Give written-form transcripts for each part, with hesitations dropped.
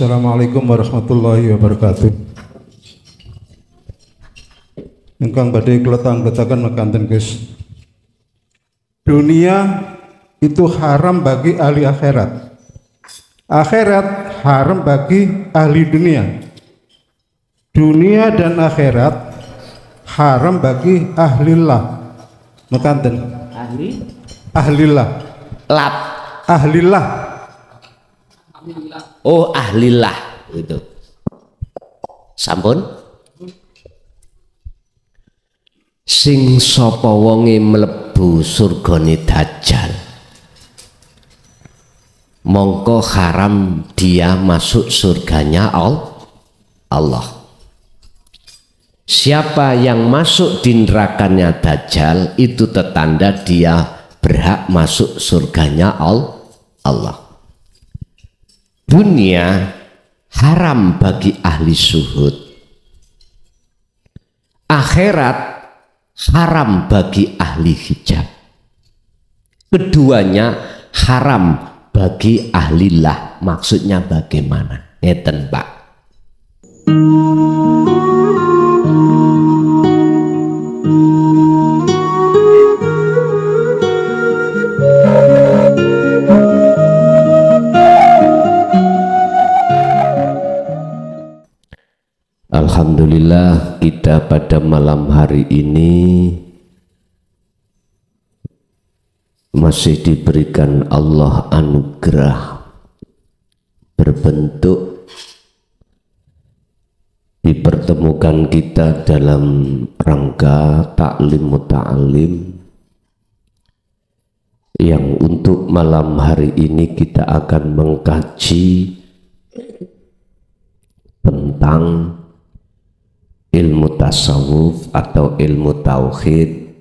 Assalamualaikum warahmatullahi wabarakatuh. Engkang badhe kula tanggetaken mekanten Gus. Dunia itu haram bagi ahli akhirat. Akhirat haram bagi ahli dunia. Dunia dan akhirat haram bagi ahlillah. Mekanten. Ahlillah. Lap. Ahlillah. Oh, ahlillah itu. Sampun. Sing sapa wonge mlebu surgane Dajjal, mongko haram dia masuk surganya Allah. Siapa yang masuk di nerakanya Dajjal itu tetanda dia berhak masuk surganya Allah. Dunia haram bagi ahli suhud. Akhirat haram bagi ahli hijab. Keduanya haram bagi ahlillah. Maksudnya bagaimana? Ngeten Pak. Alhamdulillah kita pada malam hari ini masih diberikan Allah anugerah berbentuk dipertemukan kita dalam rangka taklim muta'alim yang untuk malam hari ini kita akan mengkaji tentang ilmu tasawuf atau ilmu tauhid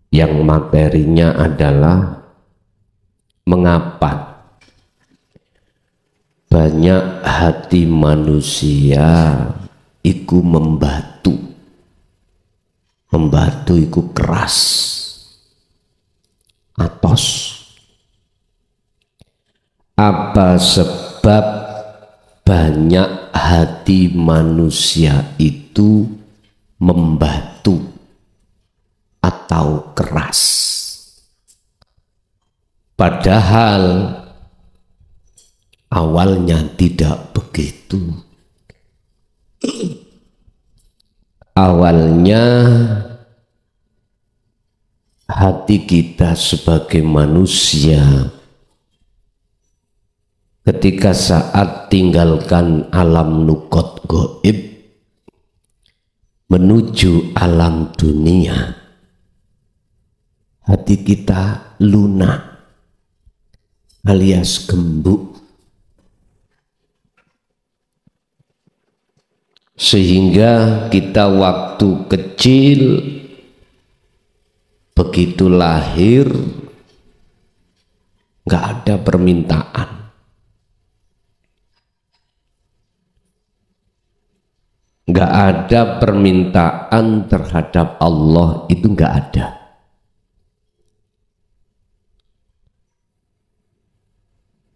yang materinya adalah mengapa banyak hati manusia iku membatu iku keras atos. Apa sebab banyak hati manusia itu membatu atau keras, padahal awalnya tidak begitu. Awalnya hati kita sebagai manusia ketika saat tinggalkan alam nukot goib menuju alam dunia, hati kita lunak alias gembuk, sehingga kita waktu kecil begitu lahir nggak ada permintaan. Nggak ada permintaan terhadap Allah, itu nggak ada.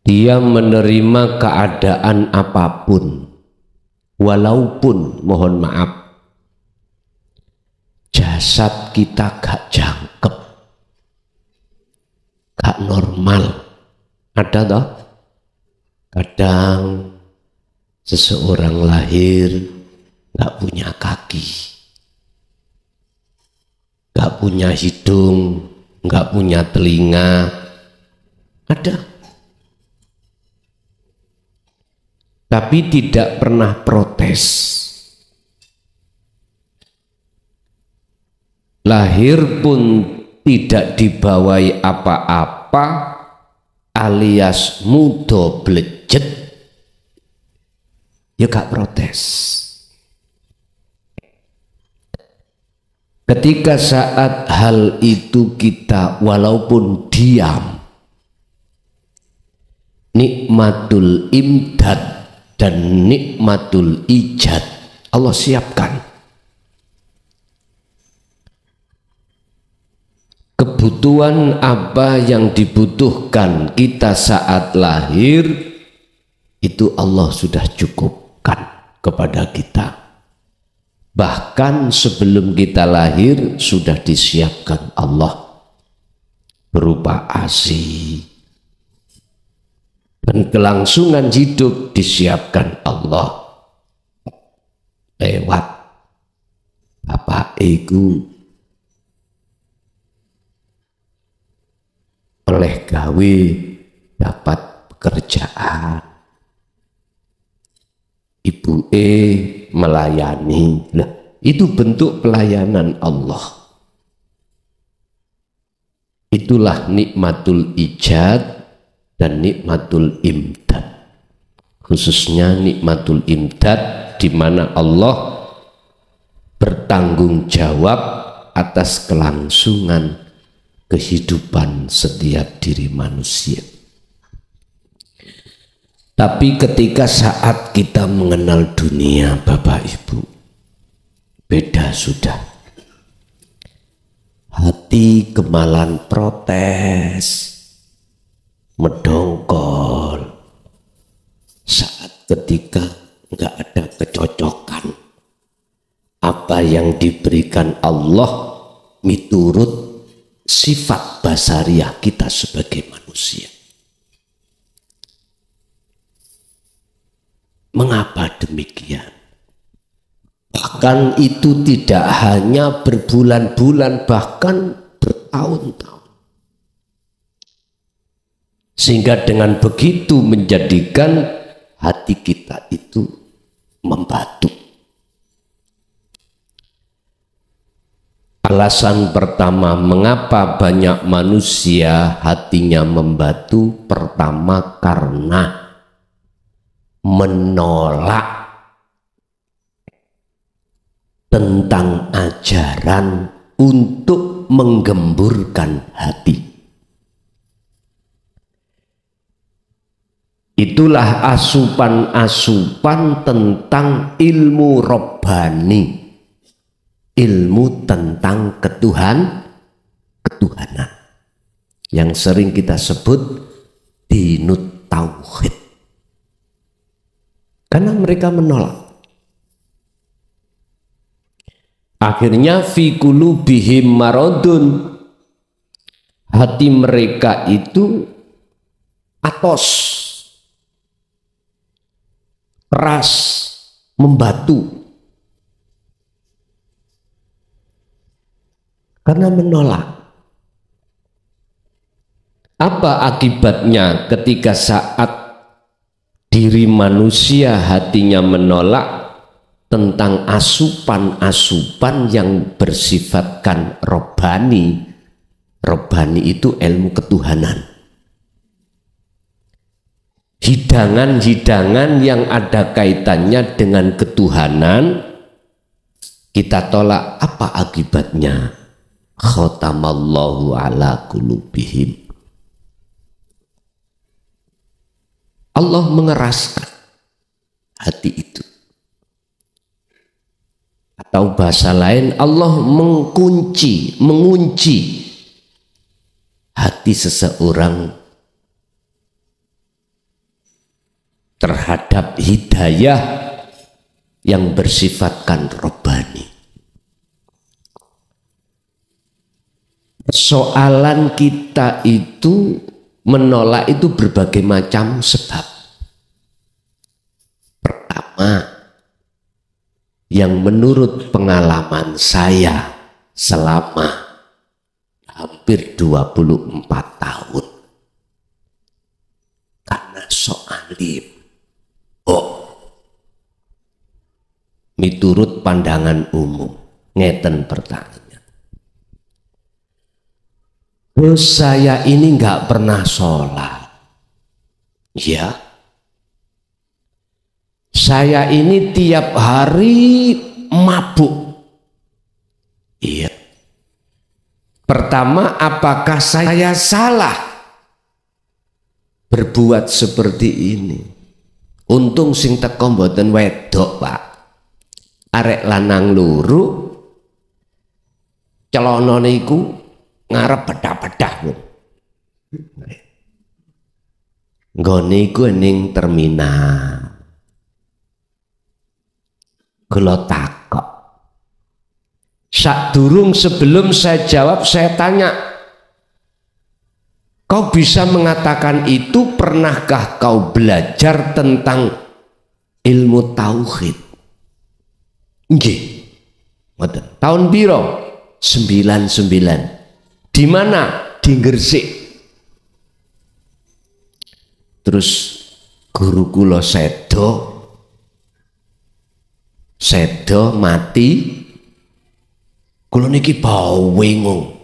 Dia menerima keadaan apapun, walaupun mohon maaf jasad kita gak jangkep, gak normal. Ada toh? Kadang seseorang lahir gak punya kaki, gak punya hidung, gak punya telinga. Ada. Tapi tidak pernah protes. Lahir pun tidak dibawai apa-apa alias mudo blejet, ya gak protes. Ketika saat hal itu kita walaupun diam, nikmatul imdad dan nikmatul ijad Allah siapkan. Kebutuhan apa yang dibutuhkan kita saat lahir itu Allah sudah cukupkan kepada kita. Bahkan sebelum kita lahir sudah disiapkan Allah berupa ASI, dan kelangsungan hidup disiapkan Allah lewat bapak iku oleh gawe dapat pekerjaan, ibu melayani. Nah, itu bentuk pelayanan Allah. Itulah nikmatul ijad dan nikmatul imdad. Khususnya nikmatul imdad, di mana Allah bertanggung jawab atas kelangsungan kehidupan setiap diri manusia. Tapi ketika saat kita mengenal dunia, Bapak Ibu, beda sudah. Hati kemalan protes, mendongkol saat ketika nggak ada kecocokan apa yang diberikan Allah miturut sifat basariah kita sebagai manusia. Mengapa demikian? Bahkan itu tidak hanya berbulan-bulan, bahkan bertahun-tahun. Sehingga dengan begitu menjadikan hati kita itu membatu. Alasan pertama mengapa banyak manusia hatinya membatu, pertama karena menolak tentang ajaran untuk menggemburkan hati. Itulah asupan-asupan tentang ilmu robbani, ilmu tentang ketuhanan yang sering kita sebut dinut tauhid. Karena mereka menolak. Akhirnya fi qulubihim maradun, hati mereka itu atos, keras, membatu karena menolak. Apa akibatnya ketika saat diri manusia hatinya menolak tentang asupan-asupan yang bersifatkan robbani? Robbani itu ilmu ketuhanan, hidangan-hidangan yang ada kaitannya dengan ketuhanan kita tolak. Apa akibatnya? Khatamallahu ala qulubihim, Allah mengeraskan hati itu. Atau bahasa lain, Allah mengunci hati seseorang terhadap hidayah yang bersifatkan robbani. Persoalan kita itu menolak itu berbagai macam sebab. Pertama, yang menurut pengalaman saya selama hampir 24 tahun, karena soalim, miturut pandangan umum, ngeten pertanyaan. Saya ini nggak pernah sholat, ya. Saya ini tiap hari mabuk, iya. Pertama, apakah saya salah berbuat seperti ini? Untung sing teko mboten wedok, Pak. Arek lanang luru, celana niku ngarep bedah-bedah. nggone iku ning terminal. Kula takok. Sadurung sebelum saya jawab, saya tanya, kau bisa mengatakan itu, pernahkah kau belajar tentang ilmu tauhid? Nggih. Tahun piro? 99. Di mana? Di Gresik. Terus guru kula sedo mati. Kula niki bingung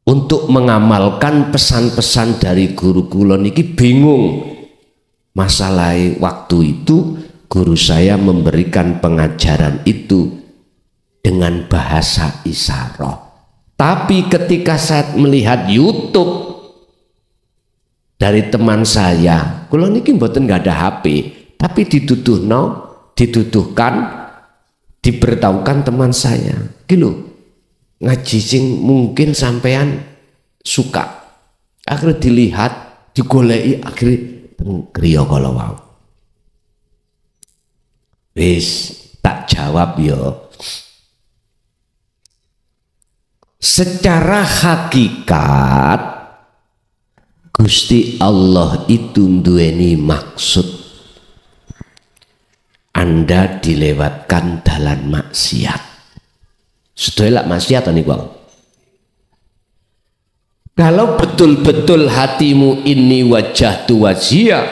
untuk mengamalkan pesan-pesan dari guru kula niki, bingung. Masalah waktu itu guru saya memberikan pengajaran itu dengan bahasa isyarat. Tapi ketika saya melihat YouTube dari teman saya, kula niki mboten nggak ada HP, tapi dituduhkan, diberitahukan teman saya, gitu, ngaji sing mungkin sampean suka. Akhirnya dilihat, digoleki, akhirnya kriya kala wau. Wis tak jawab yo. Secara hakikat Gusti Allah itu duweni maksud. Anda dilewatkan dalam maksiat. Sedaya maksiat niku. Kalau betul-betul hatimu ini wajjahtu wajhiya,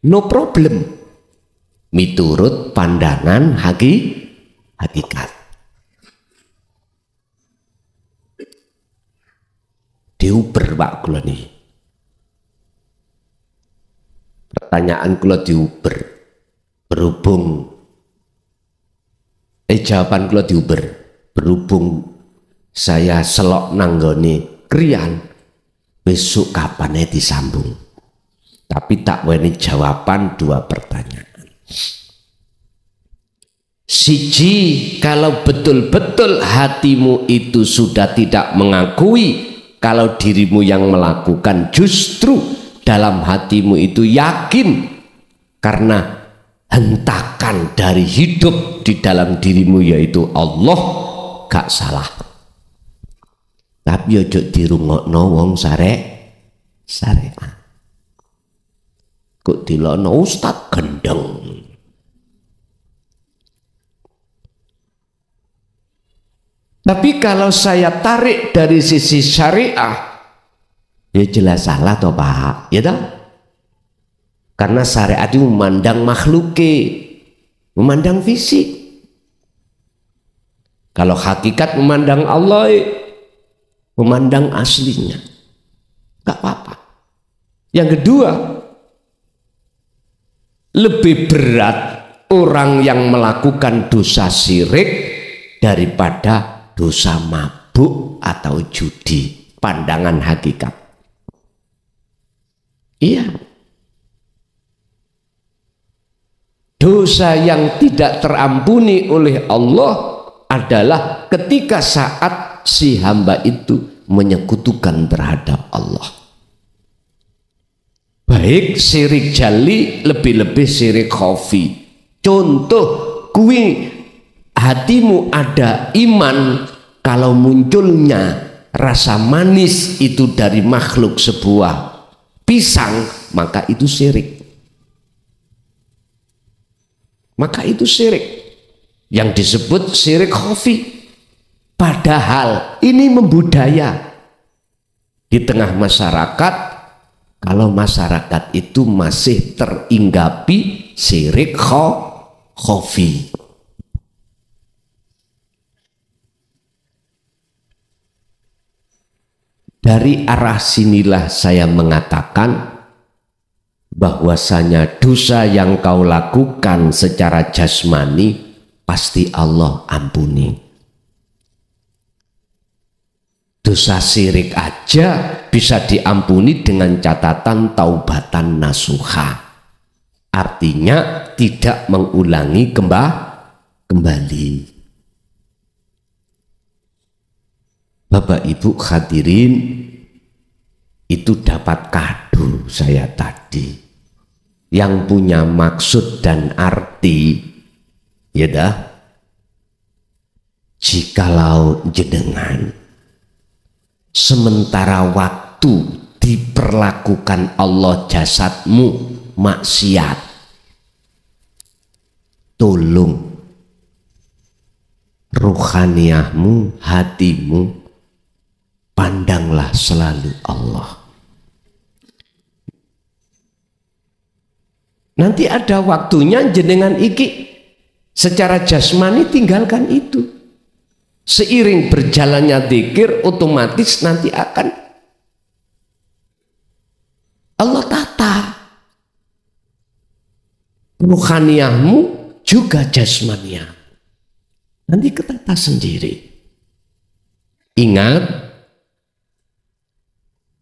no problem. Miturut pandangan hakikat. Diuber Pak kula niki. Pertanyaan kula diuber. Berhubung jawaban kula diuber, berhubung saya selok nanggone kriyan, besok kapan disambung. Tapi tak weni jawaban 2 pertanyaan. Siji, kalau betul-betul hatimu itu sudah tidak mengakui kalau dirimu yang melakukan, justru dalam hatimu itu yakin karena hentakan dari hidup di dalam dirimu yaitu Allah, gak salah. Tapi ojo dirungokno wong syariat. Kok dilono ustad gendeng. Tapi kalau saya tarik dari sisi syariah, ya jelas salah toh Pak, ya toh? Karena syariat itu memandang makhluke, memandang fisik. Kalau hakikat memandang Allah, memandang aslinya, gak apa-apa. Yang kedua, lebih berat orang yang melakukan dosa syirik daripada dosa mabuk atau judi. Pandangan hakikat. Iya. Dosa yang tidak terampuni oleh Allah adalah ketika saat si hamba itu menyekutukan terhadap Allah. Baik syirik jali, lebih-lebih syirik khafi. Contoh, kuwi hatimu ada iman, kalau munculnya rasa manis itu dari makhluk sebuah pisang, maka itu syirik. Maka itu syirik yang disebut syirik khafi. Padahal ini membudaya di tengah masyarakat. Kalau masyarakat itu masih teringgapi syirik khafi. Dari arah sinilah saya mengatakan bahwasanya dosa yang kau lakukan secara jasmani pasti Allah ampuni. Dosa syirik aja bisa diampuni dengan catatan taubatan nasuha. Artinya tidak mengulangi kembali. Bapak Ibu hadirin itu dapat kado saya tadi yang punya maksud dan arti, ya dah, jikalau jenengan sementara waktu diperlakukan Allah jasadmu maksiat, tolong ruhaniyahmu, hatimu, pandanglah selalu Allah. Nanti ada waktunya jenengan iki secara jasmani tinggalkan itu. Seiring berjalannya dzikir, otomatis nanti akan Allah tata ruhaniyahmu juga jasmania. Nanti ketata sendiri. Ingat,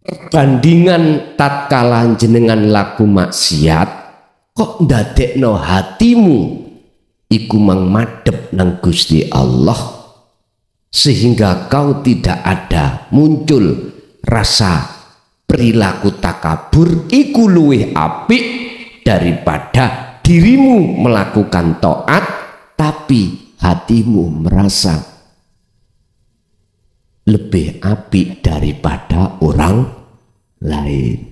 perbandingan tatkala jenengan laku maksiat kok ndadekno hatimu iku mang madhep nang Gusti Allah, sehingga kau tidak ada muncul rasa perilaku takabur, iku luwih apik daripada dirimu melakukan taat tapi hatimu merasa lebih apik daripada orang lain.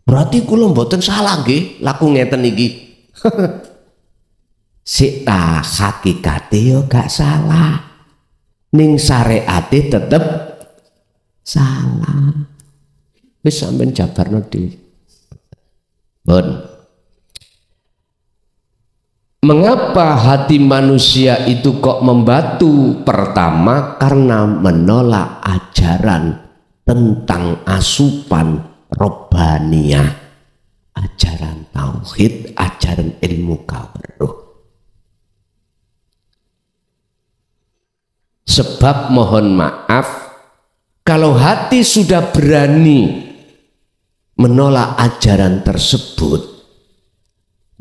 Berarti kula mboten salah nggih laku ngeten iki. Sik ta hakikate yo gak salah. Ning syariate tetep salah. Wis sampean jabarno dhewe. Bon. Mengapa hati manusia itu kok membatu? Pertama, karena menolak ajaran tentang asupan robbaniyah, ajaran tauhid, ajaran ilmu kaweruh. Sebab mohon maaf, kalau hati sudah berani menolak ajaran tersebut,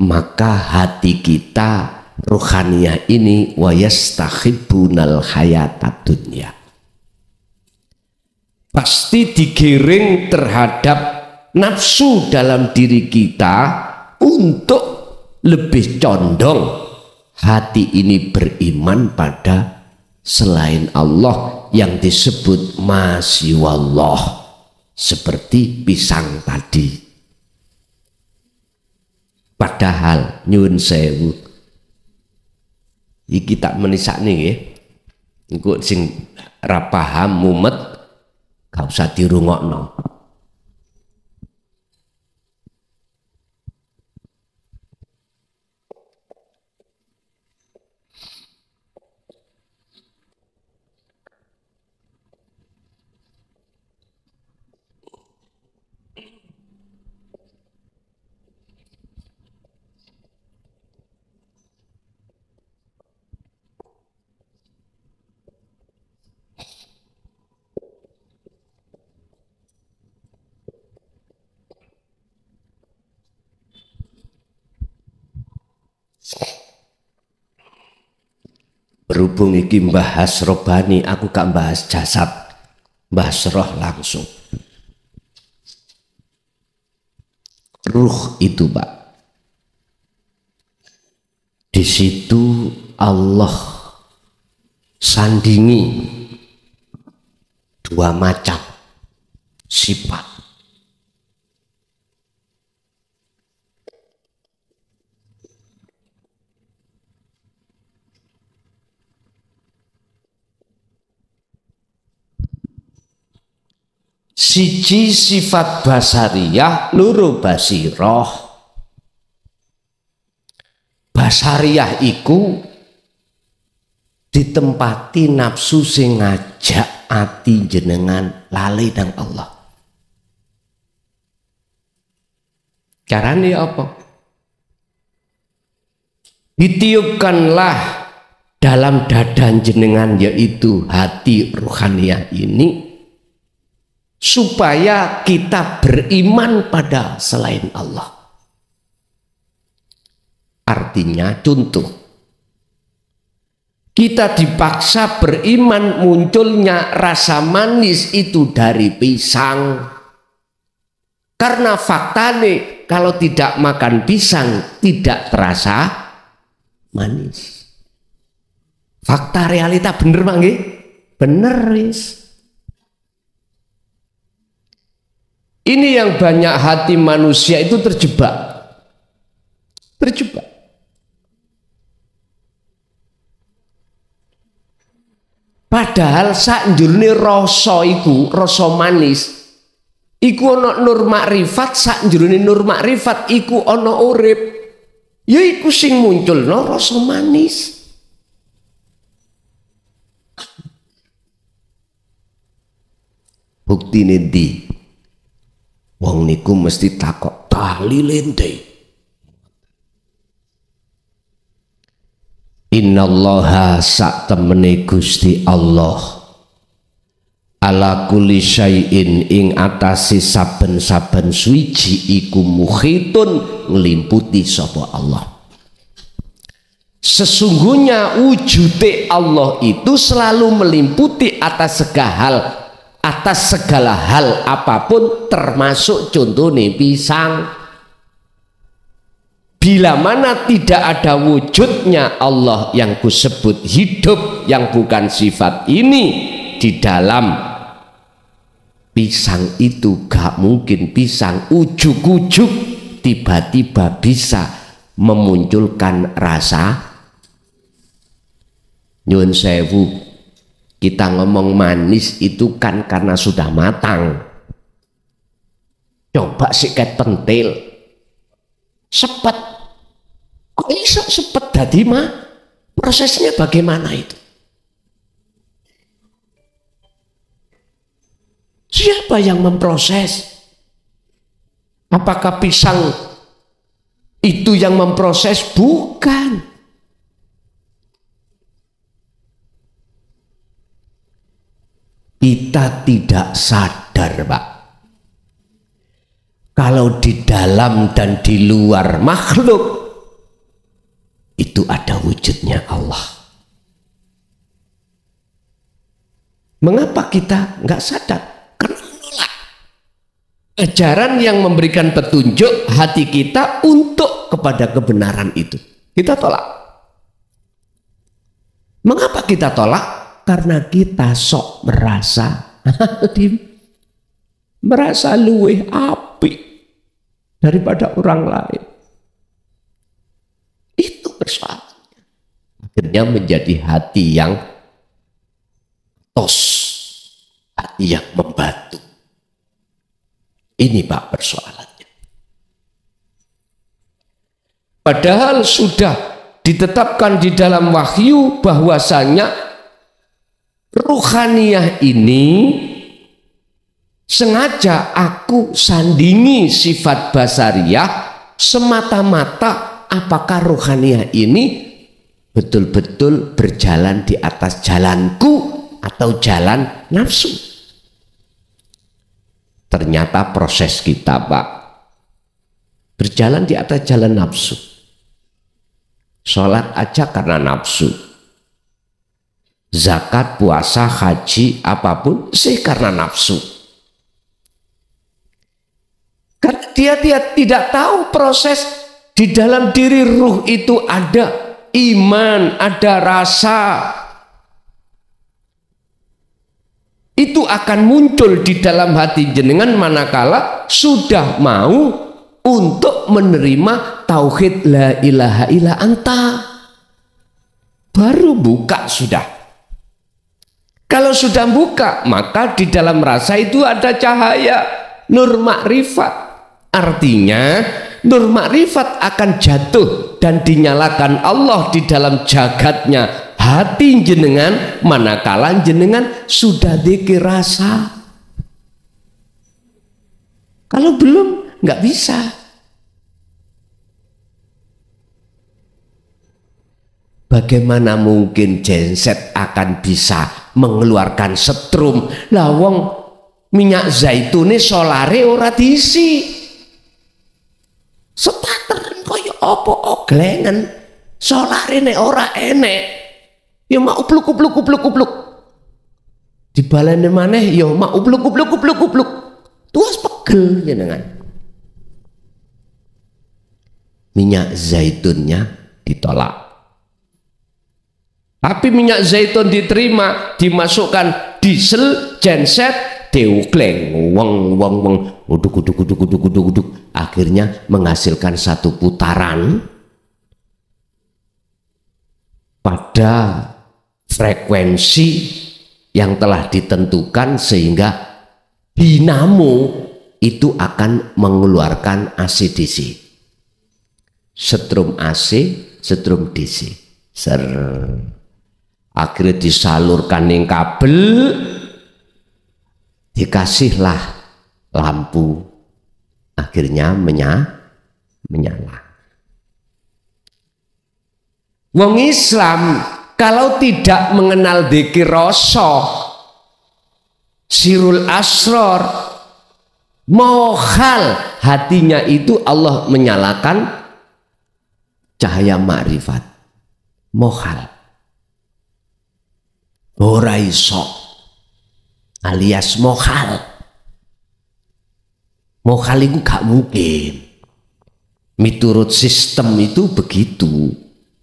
maka hati kita ruhaniyah ini wa yastahibbunal hayatad dunya, pasti digiring terhadap nafsu dalam diri kita untuk lebih condong hati ini beriman pada selain Allah yang disebut masiwallah, seperti pisang tadi. Padahal nyun sewu iki tak menisakne nggih, engko sing ra paham mumet gak usah dirungokno. Berhubung iki bahas robani, aku gak bahas jasad, bahas roh langsung. Ruh itu, Pak, di situ Allah sandingi dua macam sifat. Siji sifat basariyah, loro basiroh. Basariyah iku ditempati nafsu sing ngajak ati jenengan lali nang Allah. Carane apa? Ditiupkanlah dalam dada jenengan, yaitu hati ruhaniyah ini, supaya kita beriman pada selain Allah. Artinya contoh, Kita dipaksa beriman munculnya rasa manis itu dari pisang. Karena faktanya kalau tidak makan pisang tidak terasa manis. Fakta realita bener Pak nggih? Bener wis. Ini yang banyak hati manusia itu terjebak. Terjebak. Padahal sak njurune rasa iku, rasa manis iku ana nur makrifat, sak njurune nur makrifat iku ana urip. Ya iku sing munculno rasa manis. Buktine ndi? Wong niku mesti takok tahlile ndi? Innallaha sak temene Gusti Allah ala kulli syai'in ing atase saben-saben suwiji iku muhitun nglimputi sapa Allah. Sesungguhnya wujude Allah itu selalu melimputi atas segala hal apapun, termasuk contohnya pisang. Bila mana tidak ada wujudnya Allah yang kusebut hidup yang bukan sifat ini di dalam pisang itu, gak mungkin pisang ujuk-ujuk tiba-tiba bisa memunculkan rasa. Nyun sewu, kita ngomong manis itu kan karena sudah matang. Coba sikat pentil sepet, kok iso sepet dadi mah? Prosesnya bagaimana itu? Siapa yang memproses? Apakah pisang itu yang memproses? Bukan. Kita tidak sadar, Pak, kalau di dalam dan di luar makhluk itu ada wujudnya Allah. Mengapa kita nggak sadar? Karena menolak ajaran yang memberikan petunjuk hati kita untuk kepada kebenaran itu. Kita tolak. Mengapa kita tolak? Karena kita sok merasa luwih apik daripada orang lain. Itu persoalannya. Akhirnya menjadi hati yang tos, hati yang membatu. Ini Pak persoalannya. Padahal sudah ditetapkan di dalam wahyu bahwasanya ruhaniyah ini sengaja aku sandingi sifat basariyah semata-mata apakah ruhaniyah ini betul-betul berjalan di atas jalanku atau jalan nafsu. Ternyata proses kita, Pak, berjalan di atas jalan nafsu. Sholat aja karena nafsu, zakat, puasa, haji, apapun sih karena nafsu. Karena dia tidak tahu proses di dalam diri ruh itu ada iman, ada rasa. Itu akan muncul di dalam hati jenengan manakala sudah mau untuk menerima tauhid la ilaha illa anta. Baru buka sudah. Kalau sudah buka, maka di dalam rasa itu ada cahaya nur makrifat. Artinya nur makrifat akan jatuh dan dinyalakan Allah di dalam jagatnya hati jenengan manakala jenengan sudah dzikir rasa. Kalau belum, nggak bisa. Bagaimana mungkin genset akan bisa mengeluarkan setrum? Lawang minyak zaitune solare ora diisi. Starter koyo apa oglengen. Solare nek ora enek. ya mak upluk. Dibaleni maneh ya mak upluk. Tuas pegel jenengan. Minyak zaitunnya ditolak. Tapi minyak zaitun diterima, dimasukkan diesel, genset, deukleng, wong, uduk, akhirnya menghasilkan satu putaran pada frekuensi yang telah ditentukan sehingga dinamo itu akan mengeluarkan AC DC. Setrum AC, setrum DC. Akhirnya disalurkan ning kabel, dikasihlah lampu, akhirnya menyala. Wong Islam kalau tidak mengenal dzikir rasa, sirul asror, mohal hatinya itu Allah menyalakan cahaya makrifat. Mohal ora iso alias mohal itu gak mungkin. Miturut sistem itu begitu,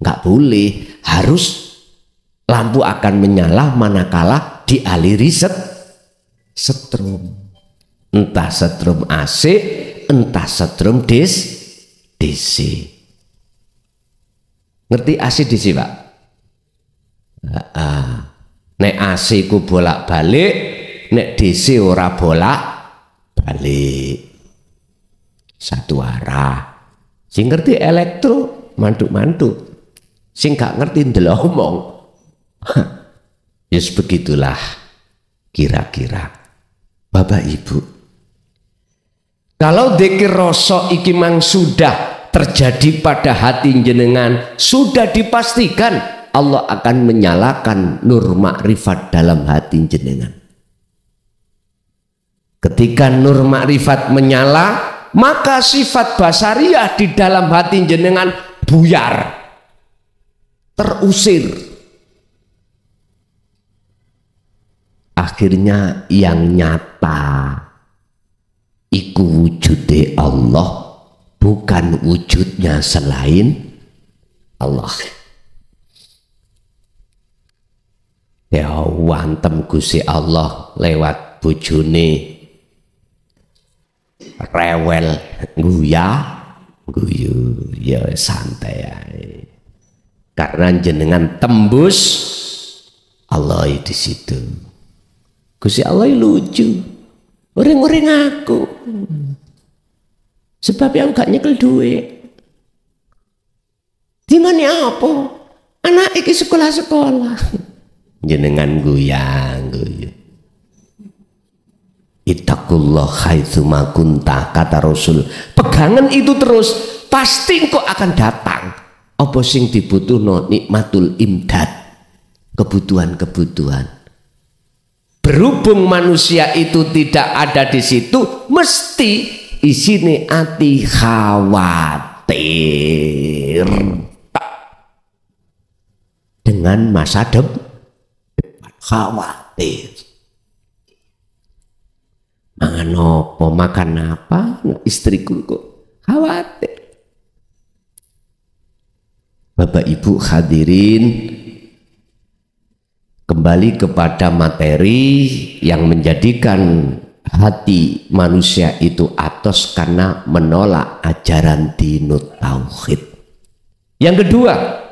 gak boleh, harus lampu akan menyala manakala dialiri setrum, entah setrum AC, entah setrum DC. Ngerti AC DC Pak? Nek AC ku bolak balik, nek DC ora bolak balik, satu arah. Sing ngerti elektro mantuk, sing gak ngerti ndelok omong. Yes, begitulah kira-kira Bapak Ibu. Kalau dzikir rasa iki mang sudah terjadi pada hati jenengan, sudah dipastikan Allah akan menyalakan nur makrifat dalam hati jenengan. Ketika nur makrifat menyala, maka sifat basariah di dalam hati jenengan buyar, terusir. Akhirnya yang nyata iku wujude Allah, bukan wujudnya selain Allah. Ya wantem Gusti Allah lewat bojone rewel guyu ya santai ae. Karena jenengan tembus Allah di situ. Gusti Allah lucu. Uring-uring aku. Sebab yang gak nyekel duit. Dimana apa? Anak iki sekolah-sekolah. Jenengan guyang. Ittaqullah haitsuma kunta, kata Rasul. Pegangan itu terus, pasti kok akan datang. Apa sing dibutuhno nikmatul imdad, kebutuhan-kebutuhan. Berhubung manusia itu tidak ada di situ, mesti isine ati khawatir dengan masa depan. Khawatir mangan apa, makan apa, istriku kok khawatir. Bapak Ibu hadirin, kembali kepada materi yang menjadikan hati manusia itu atos karena menolak ajaran dinut tauhid. Yang kedua,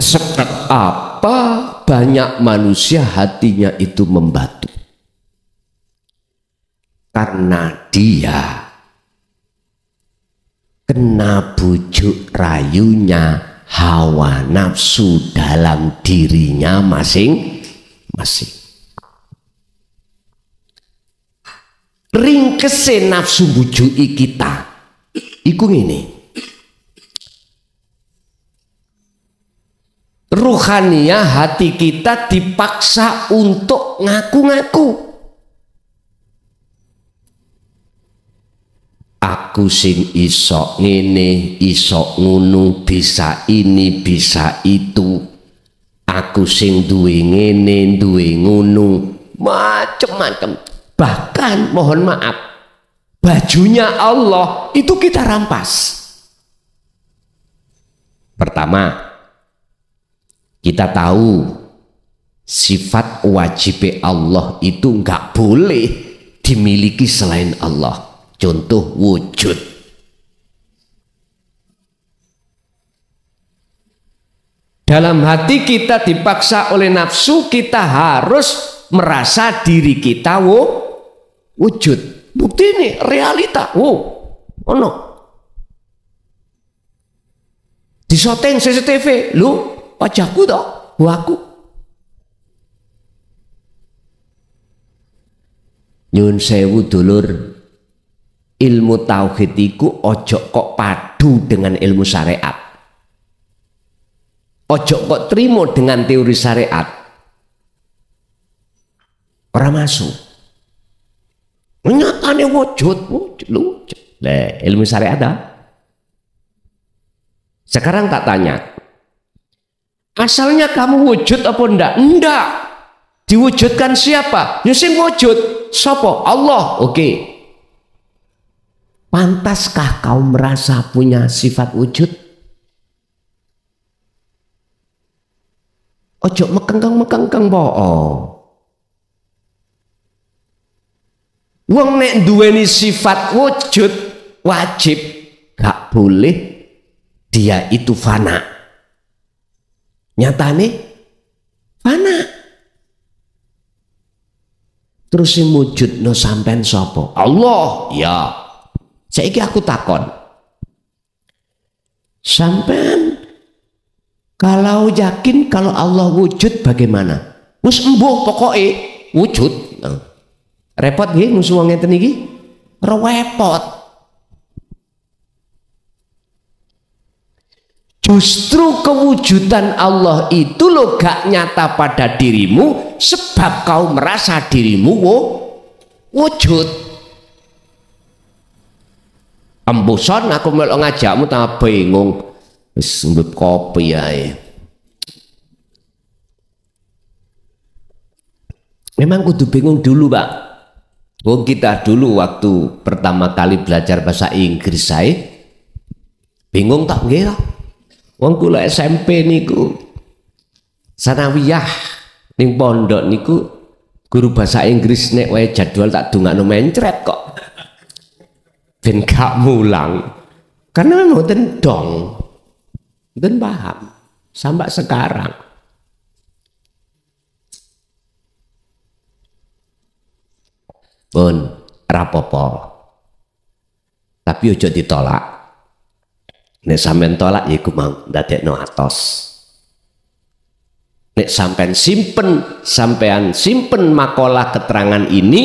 seperti apa banyak manusia hatinya itu membatu karena dia kena bujuk rayunya hawa nafsu dalam dirinya masing-masing. Ringkese nafsu bujuki kita iku ngene. Ruhaniah hati kita dipaksa untuk ngaku-ngaku. aku sing iso ngene iso ngono, bisa ini bisa itu, aku sing duwe ngene duwe ngono, macem-macem. Bahkan mohon maaf, bajunya Allah itu kita rampas. Pertama, kita tahu sifat wajib Allah itu nggak boleh dimiliki selain Allah. Contoh wujud. Dalam hati kita dipaksa oleh nafsu, kita harus merasa diri kita wujud. Bukti ini realita. Ono. Disoteng CCTV, lu wajahku toh, aku. Nyun sewu dulur, ilmu tauhid iku ojo kok padu dengan ilmu syariat. Ojo kok terima dengan teori syariat. Ora masuk. Nyatane wujud. Lah, ilmu syariat dah. Sekarang tak tanya, asalnya kamu wujud apa enggak? Enggak. Diwujudkan siapa? Ya sing wujud. Sopo? Allah. Oke. Pantaskah kau merasa punya sifat wujud? Ojo mekengkeng bohong. Wong nek duweni sifat wujud wajib gak boleh dia itu fana. Nyatane fana. Terus sing wujudno sampean sapa? Allah. Ya. Saiki aku takon. Sampean kalau yakin kalau Allah wujud bagaimana? Wis embuh pokoke wujud. Repot nggih musuh wong ngeten iki? Repot. Justru kewujudan Allah itu lo gak nyata pada dirimu sebab kau merasa dirimu wujud. Embuson aku melok ngajakmu tak bingung. Wis ngombe kopi ae. Memang kudu bingung dulu, Pak. Oh, kita dulu waktu pertama kali belajar bahasa Inggris saya bingung tak nggih. Wong kula SMP niku sanawiyah ning pondok niku guru bahasa Inggris nek wae jadwal tak dongakno mencret kok. Ben gak mulang. Karena mboten dong. Mboten paham sampai sekarang. Pun rapopo. Tapi ojo ditolak. Nek sampean tolak ya iku mau ndadekno atos. Nek sampean simpen makalah keterangan ini,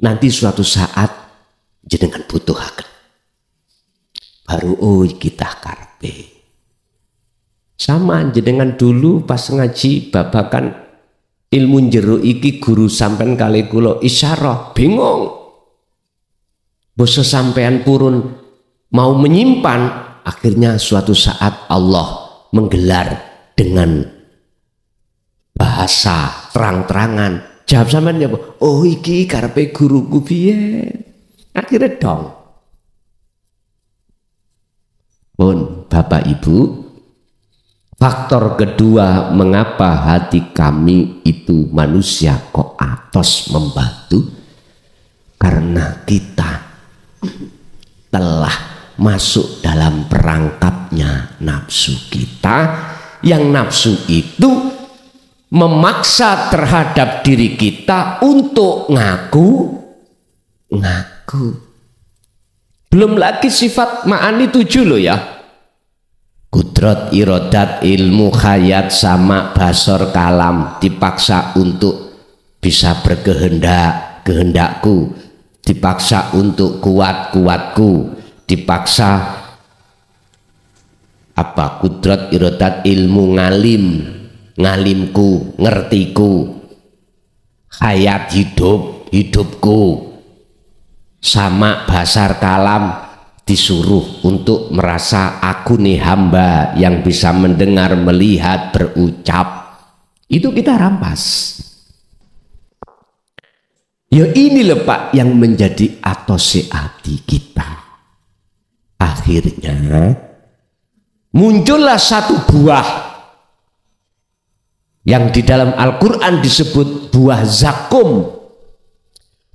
nanti suatu saat jenengan butuhaken. Baru kita karepe. Sama jenengan dulu pas ngaji babakan ilmu jero iki guru sampean kali kula isyarah bingung. Bose sampean purun mau menyimpan. Akhirnya suatu saat Allah menggelar dengan bahasa terang-terangan. Jawab sampean ya, oh iki karepe guruku piye. Akhirnya dong. Pun Bapak Ibu, faktor kedua mengapa hati kami itu manusia kok atos membatu, karena kita telah masuk dalam perangkapnya nafsu kita, yang nafsu itu memaksa terhadap diri kita untuk ngaku. Belum lagi sifat ma'ani 7 loh ya. Kudrat, irodat, ilmu, khayat, sama, basor, kalam, dipaksa untuk bisa berkehendak, kehendakku, dipaksa untuk kuat, kuatku, dipaksa apa? Kudrat, irodat, ilmu, ngalim, ngalimku, ngertiku, hayat, hidup, hidupku, sama, basar, kalam, disuruh untuk merasa aku nih hamba yang bisa mendengar, melihat, berucap, itu kita rampas. Ya ini loh Pak yang menjadi atose hati kita. Akhirnya muncullah satu buah yang di dalam Al-Quran disebut buah zakum.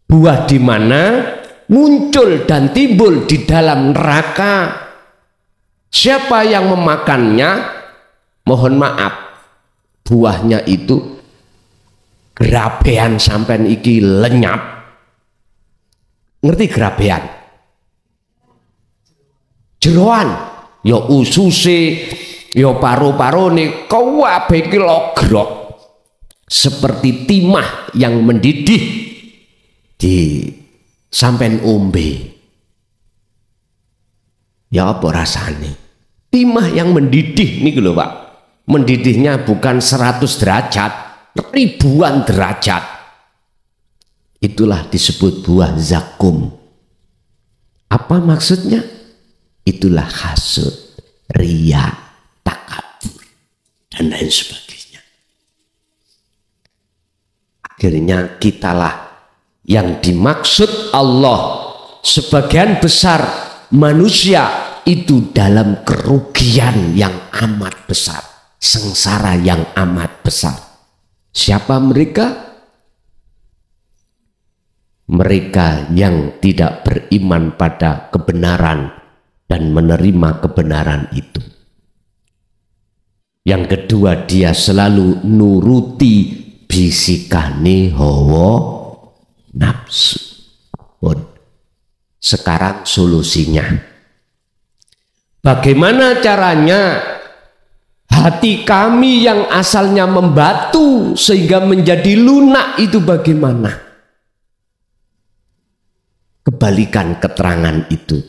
Buah di mana muncul dan timbul di dalam neraka. Siapa yang memakannya, mohon maaf, buahnya itu gerabean sampean iki lenyap. Ngerti gerabean? Jeroan, ya ususe, ya paru-parone kabeh iki logrok. Seperti timah yang mendidih di sampean ombe. Ya apa rasane? Timah yang mendidih nih lho Pak. Mendidihnya bukan 100 derajat, ribuan derajat. Itulah disebut buah zakum. Apa maksudnya? Itulah hasud, riya, takabur, dan lain sebagainya. Akhirnya kitalah yang dimaksud Allah. Sebagian besar manusia itu dalam kerugian yang amat besar, sengsara yang amat besar. Siapa mereka? Mereka yang tidak beriman pada kebenaran dan menerima kebenaran itu. Yang kedua, dia selalu nuruti bisikane hawa nafsu. Sekarang solusinya, bagaimana caranya hati kami yang asalnya membatu sehingga menjadi lunak itu bagaimana? Kebalikan keterangan itu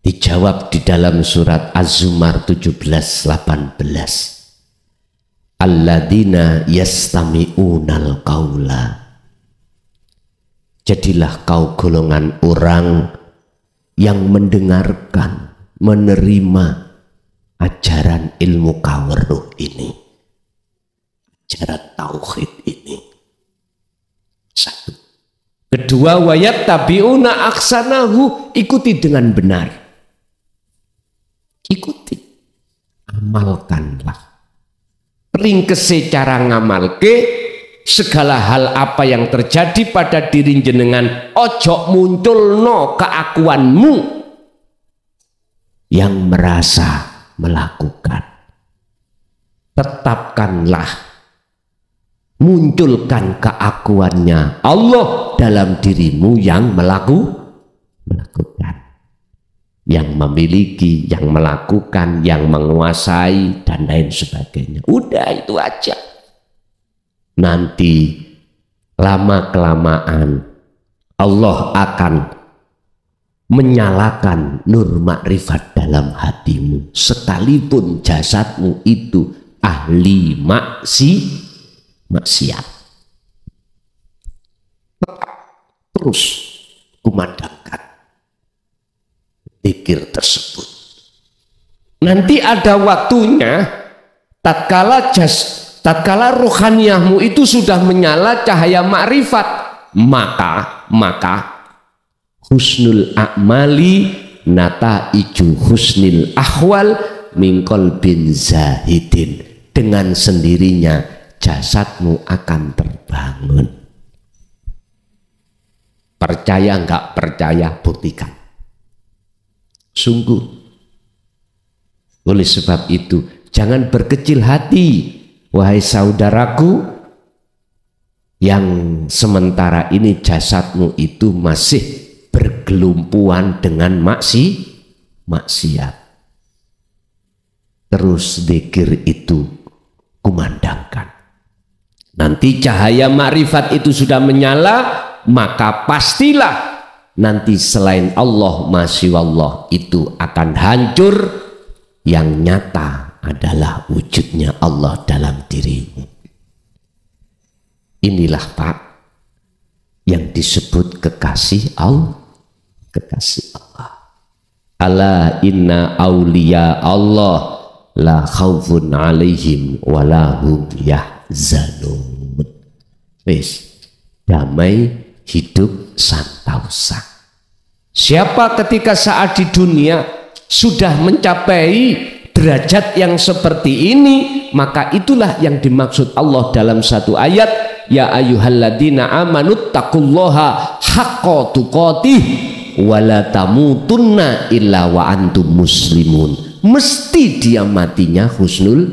dijawab di dalam surat Az-Zumar 17:18. Alladzina yastami'unal qaula. Jadilah kau golongan orang yang mendengarkan, menerima ajaran ilmu kaweruh ini, ajaran tauhid ini. Satu. Kedua, wayat tabiuna aksanahu, ikuti dengan benar. Ikuti, amalkanlah. Ringkese cara ngamalke, segala hal apa yang terjadi pada diri jenengan, ojo munculno keakuanmu yang merasa melakukan. Tetapkanlah, munculkan keakuannya Allah dalam dirimu yang melakukan, yang memiliki, yang melakukan, yang menguasai, dan lain sebagainya. Udah itu aja. Nanti lama-kelamaan Allah akan menyalakan nur makrifat dalam hatimu, sekalipun jasadmu itu ahli maksiat. Terus kumandangkan zikir tersebut. Nanti ada waktunya, tatkala rohaniyahmu itu sudah menyala cahaya makrifat, maka husnul a'mali nataiju husnil ahwal min qalbin zahidin. Dengan sendirinya jasadmu akan terbangun. Percaya nggak percaya, buktikan. Sungguh. Oleh sebab itu, jangan berkecil hati, wahai saudaraku, yang sementara ini jasadmu itu masih bergelumpuan dengan maksiat. Terus zikir itu kumandangkan. Nanti cahaya makrifat itu sudah menyala, maka pastilah nanti selain Allah, masyaallah, itu akan hancur. Yang nyata adalah wujudnya Allah dalam dirimu. Inilah Pak yang disebut kekasih kekasih Allah. Ala inna auliya Allah la khaufun alaihim walahum yahzanun. Wis, damai hidup santausa. Siapa ketika saat di dunia sudah mencapai derajat yang seperti ini, maka itulah yang dimaksud Allah dalam satu ayat, ya ayyuhalladzina amanu taqullaha haqqa tuqatih wa la tamutunna illa wa antum muslimun. Mesti dia matinya husnul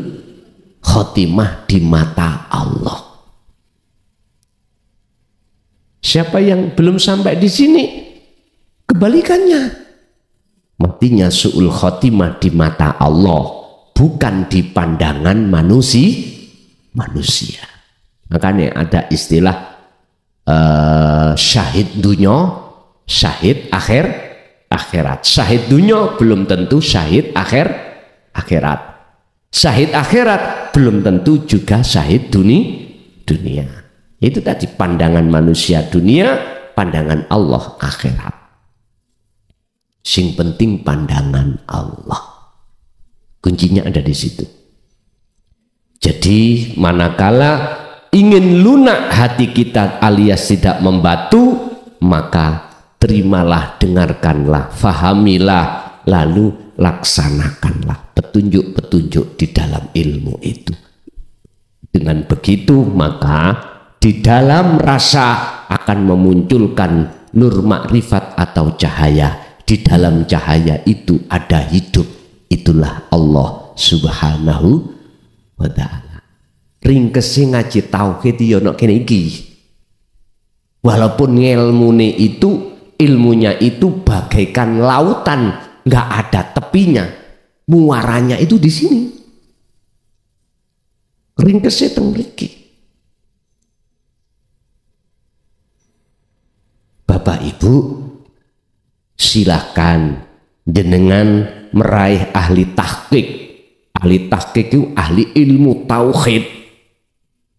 khotimah di mata Allah. Siapa yang belum sampai di sini, kebalikannya, matinya su'ul khotimah di mata Allah, bukan di pandangan manusia. Makanya ada istilah syahid dunya, syahid akhirat. Syahid dunya belum tentu syahid akhirat. Syahid akhirat belum tentu juga syahid dunia. Itu tadi pandangan manusia dunia, pandangan Allah akhirat. Sing penting pandangan Allah. Kuncinya ada di situ. Jadi manakala ingin lunak hati kita alias tidak membatu, maka terimalah, dengarkanlah, fahamilah, lalu laksanakanlah petunjuk-petunjuk di dalam ilmu itu. Dengan begitu maka di dalam rasa akan memunculkan nur makrifat atau cahaya. Di dalam cahaya itu ada hidup. Itulah Allah Subhanahu wa ta'ala. Ringkesi ngaji tauhid yo nek kene iki. Walaupun ilmunya itu bagaikan lautan, nggak ada tepinya. Muaranya itu di sini. Ringkesi teng mriki. Bapak Ibu, silahkan jenengan meraih ahli tahqiq. Ahli tahqiq itu ahli ilmu tauhid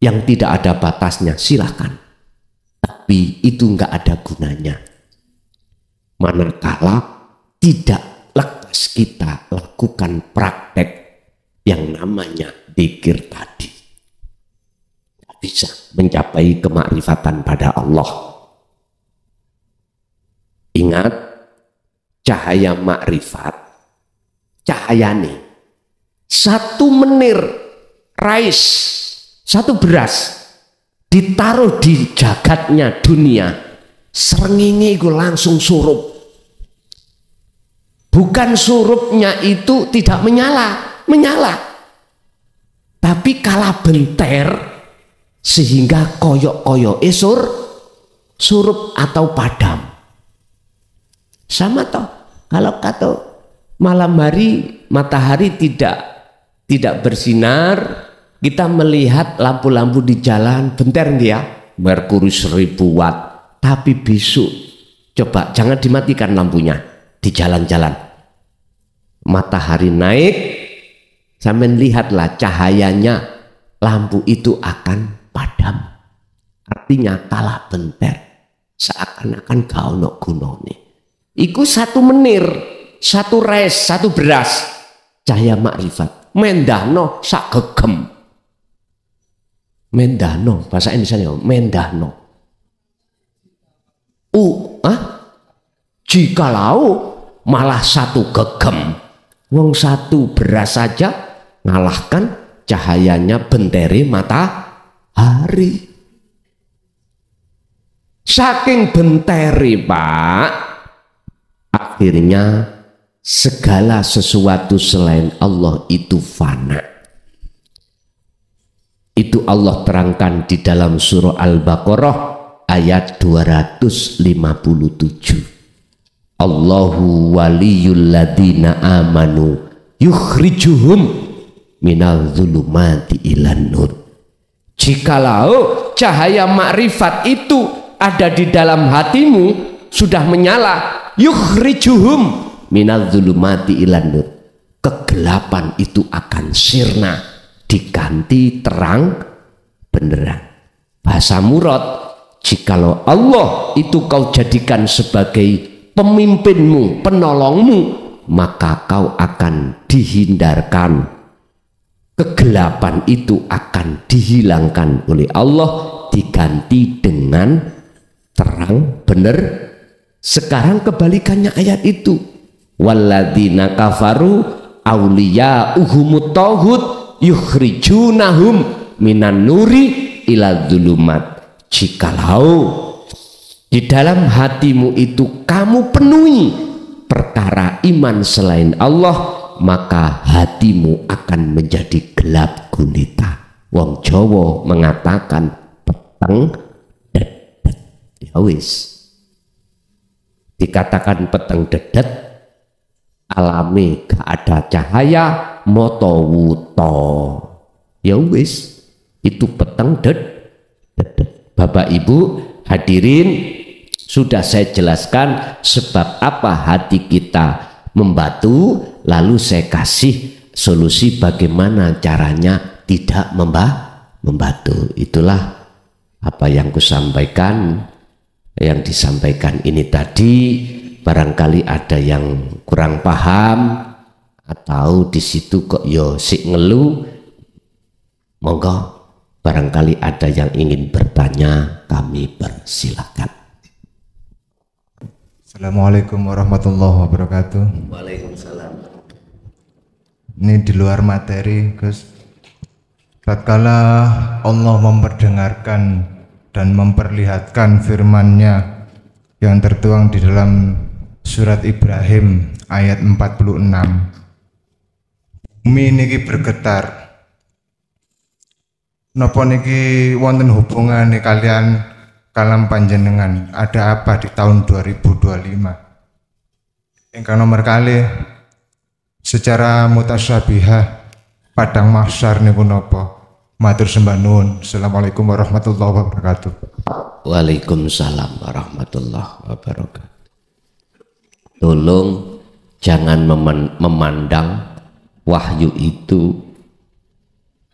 yang tidak ada batasnya, silahkan. Tapi itu enggak ada gunanya manakala tidak lekas kita lakukan praktek yang namanya dzikir tadi. Tidak bisa mencapai kemakrifatan pada Allah. Ingat, cahaya makrifat, cahaya nih, satu menir rais, satu beras ditaruh di jagatnya dunia, srengenge itu langsung surup. Bukan surupnya itu tidak menyala, tapi kalah benter sehingga koyok-koyok surup atau padam. Sama toh, kalau kata malam hari matahari tidak bersinar, kita melihat lampu-lampu di jalan bentar dia Merkuri 1000 watt, tapi besok coba jangan dimatikan lampunya di jalan-jalan, matahari naik, sampai lihatlah cahayanya, lampu itu akan padam, artinya kalah bentar, seakan-akan gak ono gunane. Iku satu menir, satu res, satu beras, cahaya makrifat mendahno sak gegem. Mendahno bahasa Indonesia mendahno. Jikalau malah satu gegem, wong satu beras saja ngalahkan cahayanya benteri matahari. Saking benteri Pak, akhirnya segala sesuatu selain Allah itu fana. Itu Allah terangkan di dalam surah Al-Baqarah ayat 257. Allahu waliyul ladina amanu yukhrijuhum minal zulumati ilan nur. Jikalau cahaya makrifat itu ada di dalam hatimu, sudah menyala, yukhrijuhum minal zulumati ilan nur, kegelapan itu akan sirna, diganti terang benderang. Bahasa murad, jikalau Allah itu kau jadikan sebagai pemimpinmu, penolongmu, maka kau akan dihindarkan. Kegelapan itu akan dihilangkan oleh Allah, diganti dengan terang, benar. Sekarang kebalikannya ayat itu, walladzina kafaru awliya'uhumut tauhid yukhrijunahum minan nuri ila dzulumat. Jikalau di dalam hatimu itu kamu penuhi perkara iman selain Allah, maka hatimu akan menjadi gelap gulita. Wong Jawa mengatakan peteng dedet. Ya wis, dikatakan peteng dedet, alami gak ada cahaya, moto wuto. Ya wis, itu peteng dedet. Bapak Ibu hadirin, sudah saya jelaskan sebab apa hati kita membatu, lalu saya kasih solusi bagaimana caranya tidak membatu. Itulah apa yang kusampaikan. Yang disampaikan ini tadi barangkali ada yang kurang paham atau di situ kok yo sik ngeluh, monggo barangkali ada yang ingin bertanya, kami persilakan. Assalamualaikum warahmatullahi wabarakatuh. Waalaikumsalam. Ini di luar materi, Gus. Tatkala Allah memperdengarkan dan memperlihatkan firman-Nya yang tertuang di dalam surat Ibrahim ayat 46. Bumi niki bergetar. Napa niki wonten hubungane kalian kalam panjenengan? Ada apa di tahun 2025? Ingkang nomor kalih, secara mutasyabihah padang mahsyar niku napa? Matur sembah nuwun. Assalamualaikum warahmatullahi wabarakatuh. Waalaikumsalam warahmatullahi wabarakatuh. Tolong jangan memandang wahyu itu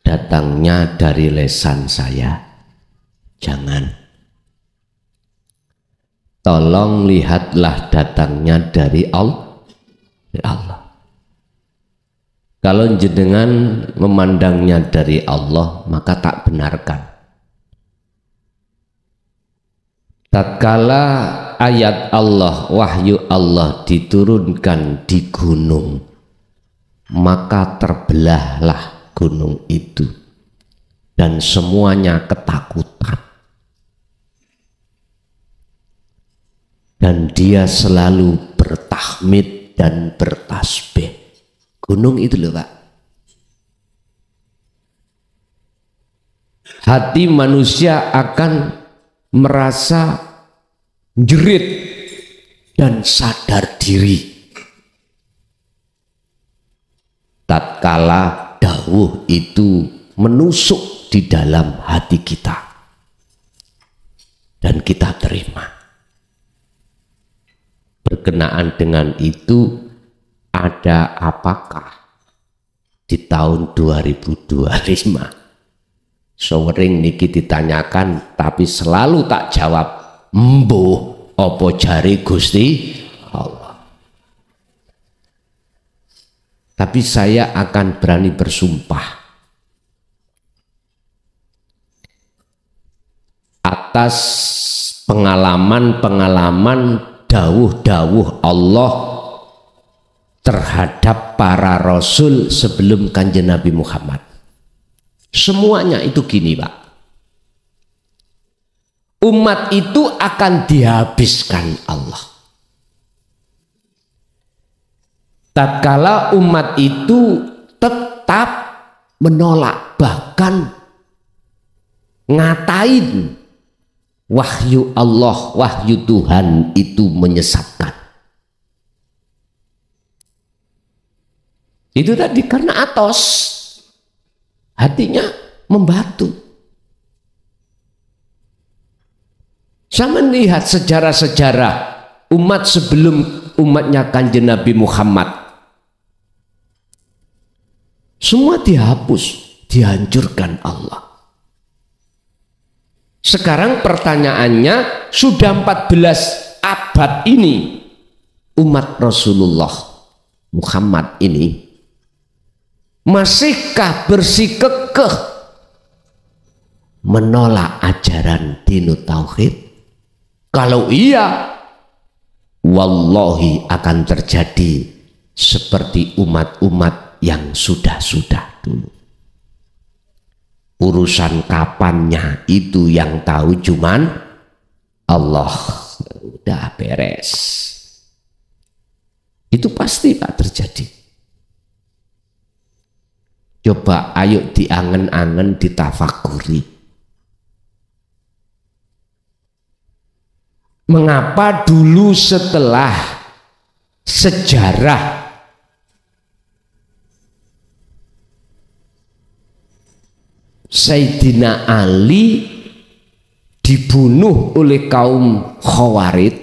datangnya dari lesan saya. Jangan. Tolong lihatlah datangnya dari Allah. Kalau jenengan memandangnya dari Allah, maka tak benarkan. Tatkala ayat Allah, wahyu Allah diturunkan di gunung, maka terbelahlah gunung itu dan semuanya ketakutan. Dan dia selalu bertahmid dan bertasbih. Gunung itu loh Pak. Hati manusia akan merasa jerit dan sadar diri tatkala dawuh itu menusuk di dalam hati kita dan kita terima. Berkenaan dengan itu, ada apakah di tahun 2025? Sering niki ditanyakan, tapi selalu tak jawab, mbuh opo jari Gusti Allah. Tapi saya akan berani bersumpah atas pengalaman-pengalaman dawuh-dawuh Allah terhadap para rasul sebelum Kanjeng Nabi Muhammad. Semuanya itu gini Pak, umat itu akan dihabiskan Allah. Tatkala umat itu tetap menolak, bahkan ngatain wahyu Allah, wahyu Tuhan itu menyesatkan. Itu tadi karena atos, hatinya membatu. Saya melihat sejarah-sejarah umat sebelum umatnya Kanjeng Nabi Muhammad, semua dihapus, dihancurkan Allah. Sekarang pertanyaannya, sudah 14 abad ini umat Rasulullah Muhammad ini masihkah bersikukuh menolak ajaran dinut tauhid? Kalau iya, wallahi akan terjadi seperti umat-umat yang sudah-sudah dulu. Urusan kapannya itu yang tahu cuman Allah. Udah beres. Itu pasti Pak terjadi. Coba ayo diangen-angen, ditafakuri. Mengapa dulu setelah sejarah Sayyidina Ali dibunuh oleh kaum Khawarij,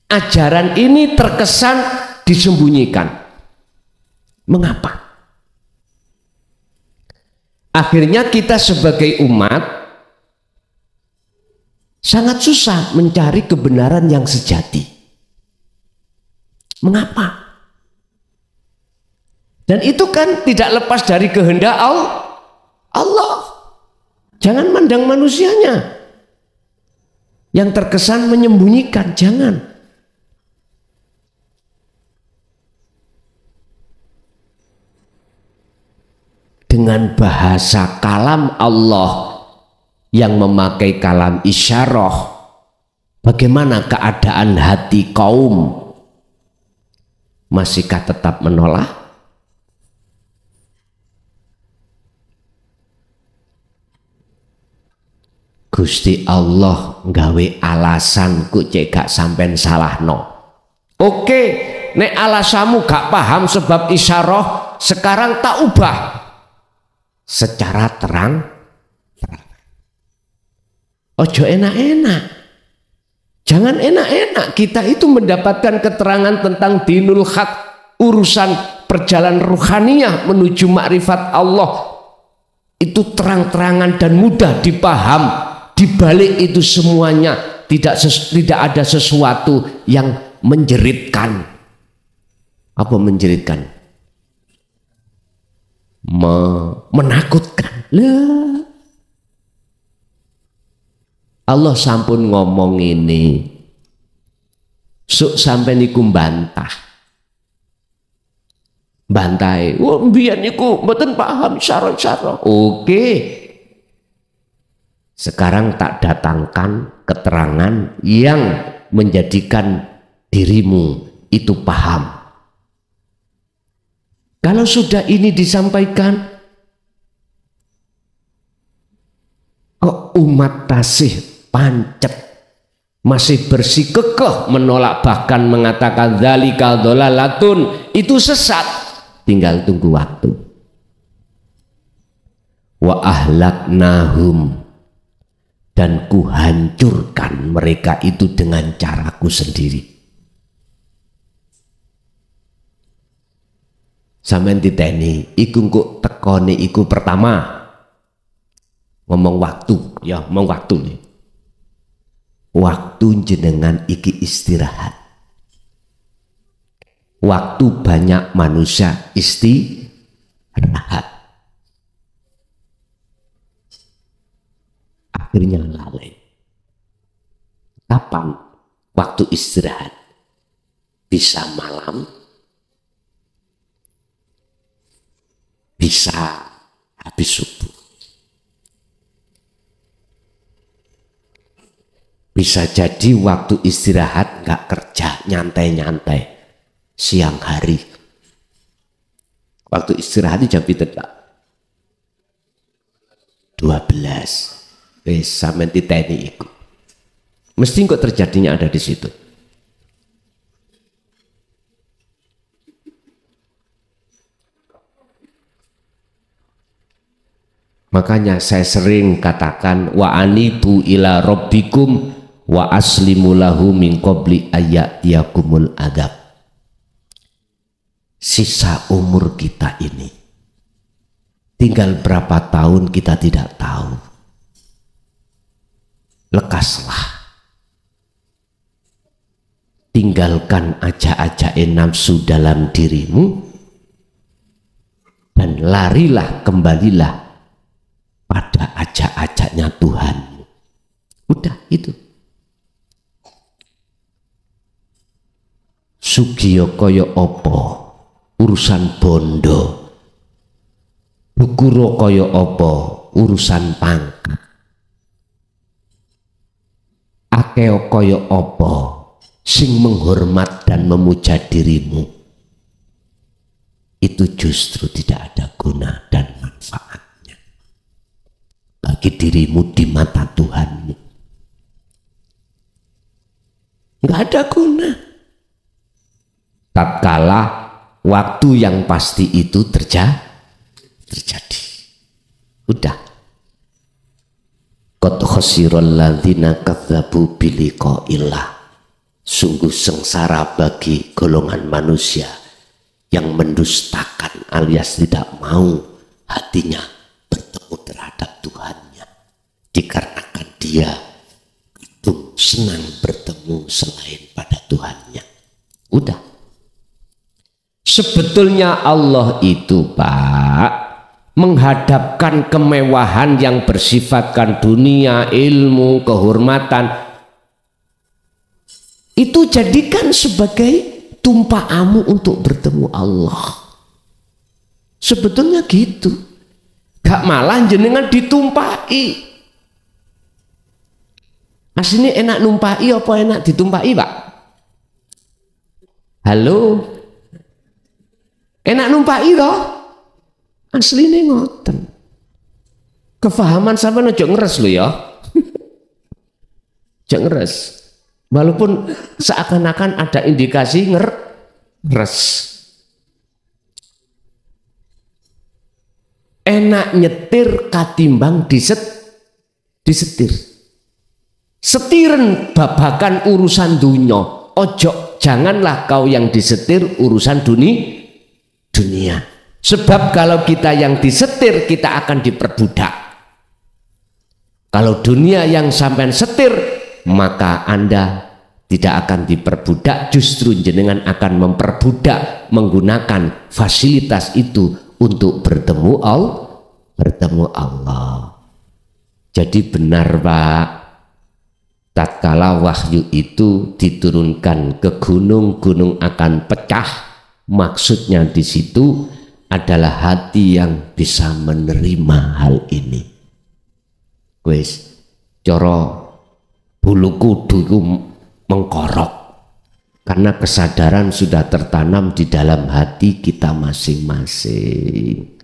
ajaran ini terkesan disembunyikan? Mengapa? Akhirnya kita sebagai umat sangat susah mencari kebenaran yang sejati. Mengapa? Dan itu kan tidak lepas dari kehendak Allah. Jangan mandang manusianya yang terkesan menyembunyikan, jangan. Dengan bahasa kalam Allah yang memakai kalam isyarah, bagaimana keadaan hati kaum? Masihkah tetap menolak? Gusti Allah nggawe alasan ku cek gak sampean salahno. Oke, nek alasanmu gak paham sebab isyarah, sekarang tak ubah secara terang. Ojo enak-enak, jangan enak-enak. Kita itu mendapatkan keterangan tentang dinul haq, urusan perjalanan ruhaniyah menuju makrifat Allah, itu terang-terangan dan mudah dipaham. Di balik itu semuanya tidak ada sesuatu yang menjeritkan. Apa menjeritkan? Menakutkan. Lah, Allah sampun ngomong ini, sok sampai niku bantah, bantai. Wah, mbiyen niku mboten paham syarah-syarah. Oke, sekarang tak datangkan keterangan yang menjadikan dirimu itu paham. Kalau sudah ini disampaikan, kok umat tasih pancet, masih bersikukuh menolak, bahkan mengatakan dzalikal dhalalatun, itu sesat. Tinggal tunggu waktu. Wa ahlaknahum, dan kuhancurkan mereka itu dengan caraku sendiri. Sampeyan titeni iku kok tekone iku pertama ngomong waktu, ya ngomong waktu nih. Waktu jenengan iki istirahat. Waktu banyak manusia istirahat. Akhirnya lalai. Kapan waktu istirahat? Bisa malam, bisa habis subuh. Bisa jadi waktu istirahat nggak kerja, nyantai-nyantai siang hari. Waktu istirahat jam berapa? 12. Sampeyan titeni iku. Mesti kok terjadinya ada di situ. Makanya saya sering katakan wa anibu ila rabbikum wa aslimu lahu min qabli ayyatiyakumul adab. Sisa umur kita ini tinggal berapa tahun kita tidak tahu. Lekaslah tinggalkan ajak-ajak nafsu dalam dirimu dan larilah, kembalilah pada ajak-ajaknya Tuhanmu. Udah itu. Sugiyo kaya apa urusan bondo, Bukuro kaya apa urusan pangkat, akeo kaya apa sing menghormat dan memuja dirimu, itu justru tidak ada guna dan manfaatnya bagi dirimu di mata Tuhanmu. Nggak ada guna. Tatkala waktu yang pasti itu terjadi. Udah. Qad khasiral ladzina kadzdzabu biliqa'illah. Sungguh sengsara bagi golongan manusia yang mendustakan alias tidak mau hatinya bertemu terhadap Tuhannya, dikarenakan dia senang bertemu selain pada Tuhannya. Udah. Sebetulnya Allah itu, Pak, menghadapkan kemewahan yang bersifatkan dunia, ilmu, kehormatan, itu jadikan sebagai tumpaamu untuk bertemu Allah. Sebetulnya gitu. Gak malah jenengan ditumpai. Aslinya enak numpai apa enak ditumpai, Pak? Halo? Enak numpai toh? Aslinya ngoten. Kefahaman sampean aja ngeres lho ya. Jangan ngeres. Walaupun seakan-akan ada indikasi ngeres. Enak nyetir katimbang disetir. Setiren babakan urusan dunia. Ojo, janganlah kau yang disetir urusan dunia. Sebab kalau kita yang disetir, kita akan diperbudak. Kalau dunia yang sampean setir, maka Anda tidak akan diperbudak, justru jenengan akan memperbudak menggunakan fasilitas itu untuk bertemu Allah. Jadi benar, Pak, tatkala wahyu itu diturunkan ke gunung akan pecah. Maksudnya di situ adalah hati yang bisa menerima hal ini. Wes, coro bulu kudu mengkorok karena kesadaran sudah tertanam di dalam hati kita masing-masing.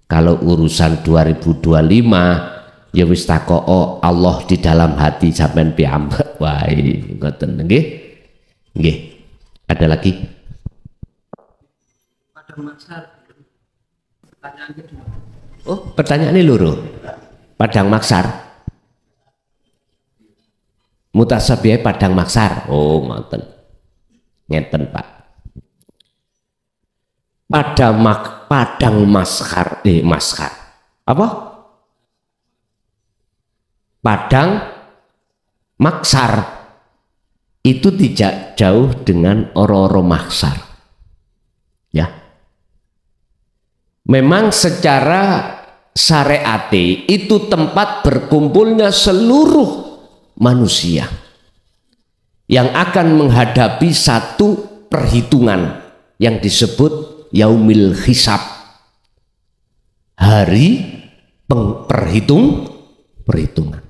Kalau urusan 2025 ya wis takoo Allah di dalam hati sampean piyambak wae ngoten nggih. Nggih. Ada lagi? Pertanyaan kedua. Oh, pertanyaan ini loro. Padang Maksar. Mutasabihah Padang Maksar. Oh, ngoten. Ngeten, Pak. Padang Maskar. Maskar. Apa? Padang Maksar. Itu tidak jauh dengan Oro-Oro Maksar. Ya. Memang secara syariati itu tempat berkumpulnya seluruh manusia yang akan menghadapi satu perhitungan yang disebut yaumil hisab, hari perhitungan.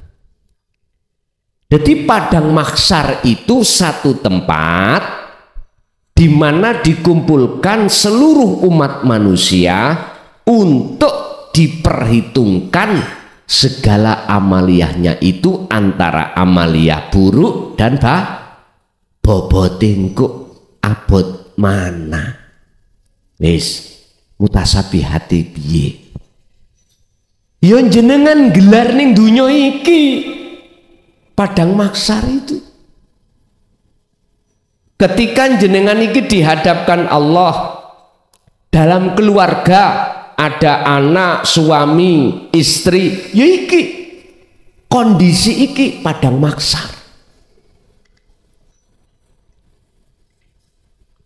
Jadi Padang Maksar itu satu tempat di mana dikumpulkan seluruh umat manusia untuk diperhitungkan segala amaliyahnya itu antara amaliyah buruk dan bobotingku abot mana. Wis mutasabihati piye? Ya jenengan gelar ning dunya iki Padang Maksar itu. Ketika jenengan iki dihadapkan Allah dalam keluarga, ada anak, suami, istri, ya iki kondisi iki Padang Maksar.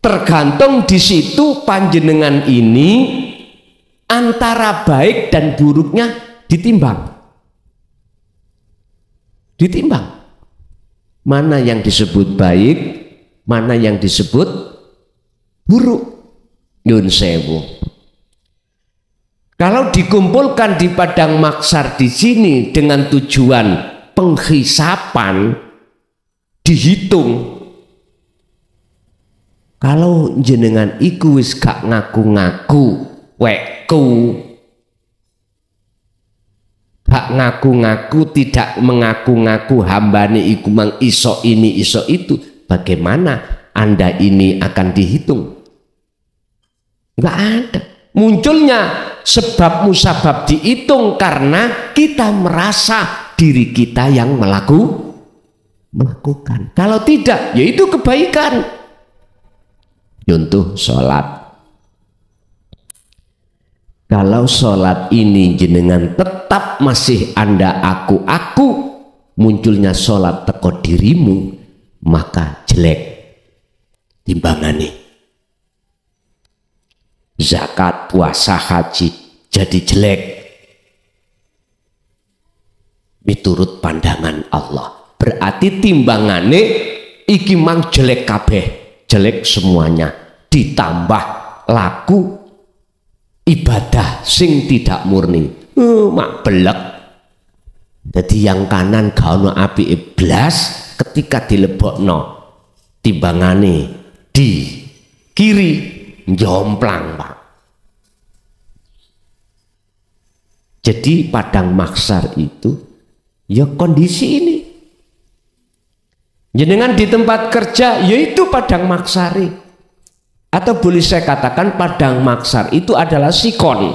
tergantung di situ panjenengan ini antara baik dan buruknya ditimbang. Mana yang disebut baik, mana yang disebut buruk. Nyun sewu. Kalau dikumpulkan di padang mahsyar di sini dengan tujuan penghisapan, dihitung. Kalau jenengan iku wis gak ngaku-ngaku wekku, gak ngaku-ngaku, tidak mengaku-ngaku hambane iku mang iso ini iso itu, bagaimana Anda ini akan dihitung? Enggak ada. Munculnya sebab musabab dihitung karena kita merasa diri kita yang melakukan. Kalau tidak, yaitu kebaikan. Contoh sholat. Kalau sholat ini jenengan tetap masih Anda aku, munculnya sholat teko dirimu, maka jelek timbangane. Zakat, puasa, haji jadi jelek miturut pandangan Allah. Berarti timbangane iki mang jelek kabeh, jelek semuanya, ditambah laku ibadah sing tidak murni. Mak belek. Jadi yang kanan gak ono apike blas, ketika dilebokno timbangane di kiri jomplang, Pak. Jadi padang mahsyar itu ya kondisi ini. Jenengan di tempat kerja yaitu padang mahsyari. Atau boleh saya katakan padang mahsyar itu adalah sikon.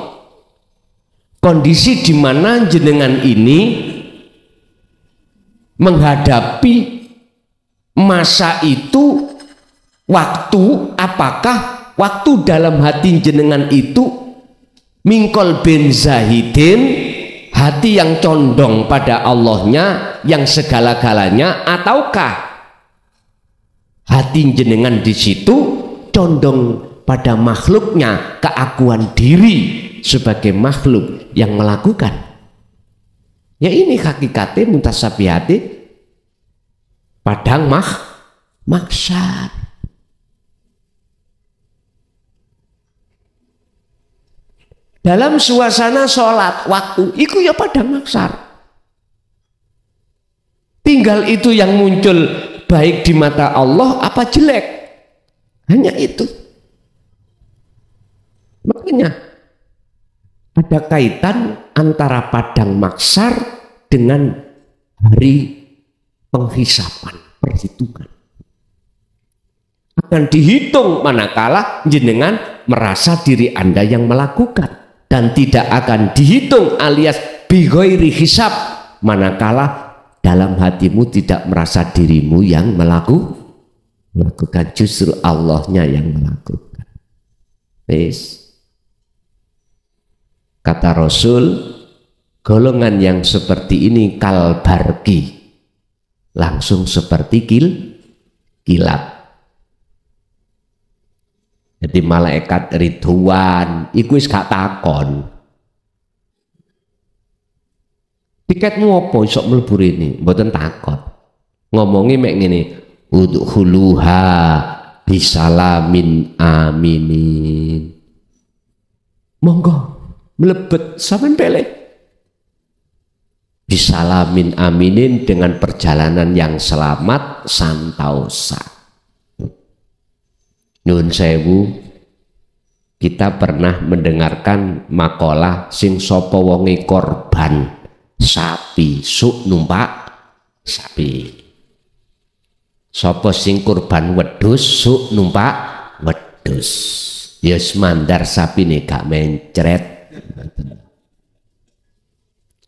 Kondisi di mana jenengan ini menghadapi masa itu, waktu, apakah waktu dalam hati jenengan itu mingkol bin zahidin, hati yang condong pada Allahnya yang segala-galanya, ataukah hati jenengan di situ condong pada makhluknya, keakuan diri sebagai makhluk yang melakukan. Ya ini hakikatnya muntasabihati padang mahsyar. Dalam suasana sholat waktu itu ya padang mahsyar. Tinggal itu yang muncul baik di mata Allah apa jelek, hanya itu. Makanya ada kaitan antara padang mahsyar dengan hari penghisapan, perhitungan. Akan dihitung manakala jenengan merasa diri Anda yang melakukan. Dan tidak akan dihitung alias bighairi hisab manakala dalam hatimu tidak merasa dirimu yang melakukan, justru Allahnya yang melakukan. Kata Rasul, golongan yang seperti ini kalbarki, langsung seperti kilat. Jadi malaikat Ridwan iku wis gak takon tiketmu apa iso mlebu rene, mboten takon. Ngomongi mek ngene, udkhuluha bisalamin aminin. Monggo mlebet sampean pilih. Bisalamin aminin, dengan perjalanan yang selamat santausa. Nyun sewu, kita pernah mendengarkan makalah sing sapa wonge korban sapi suk numpak sapi. Sapa sing kurban wedhus suk numpak wedhus. Ya semandar sapine gak mencret.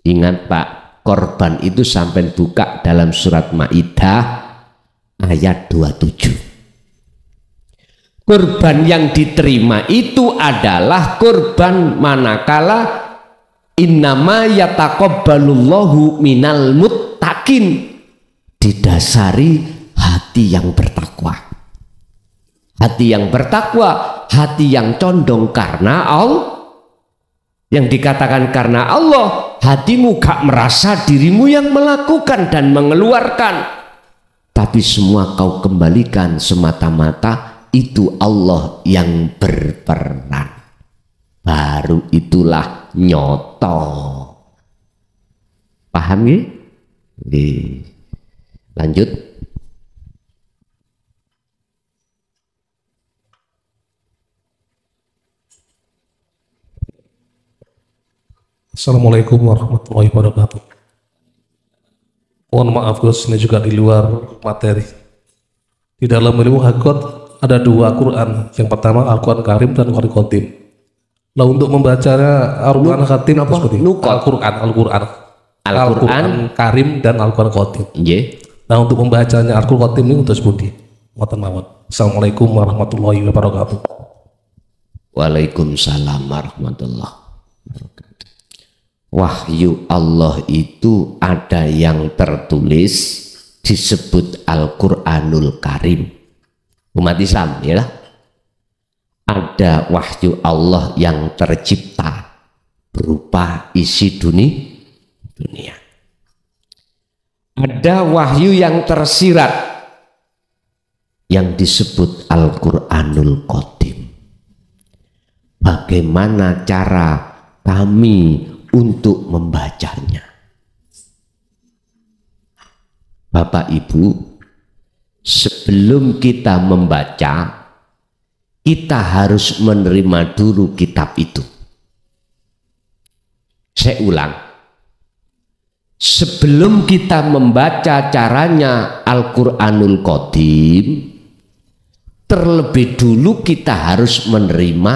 Ingat Pak, korban itu sampai buka dalam surat Maidah ayat 27. Kurban yang diterima itu adalah kurban manakala innama yataqabbalullahu minal muttaqin, didasari hati yang bertakwa, Hati yang bertakwa, hati yang condong karena Allah. Yang dikatakan karena Allah, hatimu gak merasa dirimu yang melakukan dan mengeluarkan, tapi semua kau kembalikan semata-mata itu Allah yang berperan. Baru itulah nyoto. Paham ya? Lanjut. Assalamualaikum warahmatullahi wabarakatuh. Mohon maaf Gus, ini juga di luar materi. Di dalam ilmu hakikat ada dua Quran. Yang pertama Al-Quran Karim dan Al-Quran Qadim. Nah, untuk membacanya Al-Quran Qadim apa? Al-Quran Karim dan Al-Quran Qadim. Nah, untuk membacanya Al-Quran Qadim ini untuk sebuti. Assalamualaikum warahmatullahi wabarakatuh. Waalaikumsalam warahmatullahi wabarakatuh. Wahyu Allah itu ada yang tertulis disebut Al-Quranul Karim. Umat Islam ya, ada wahyu Allah yang tercipta berupa isi dunia. Ada wahyu yang tersirat yang disebut Al-Quranul Qadim. Bagaimana cara kami untuk membacanya? Bapak Ibu, sebelum kita membaca, kita harus menerima dulu kitab itu. Saya ulang, sebelum kita membaca caranya Al-Quranul Qadim, terlebih dulu kita harus menerima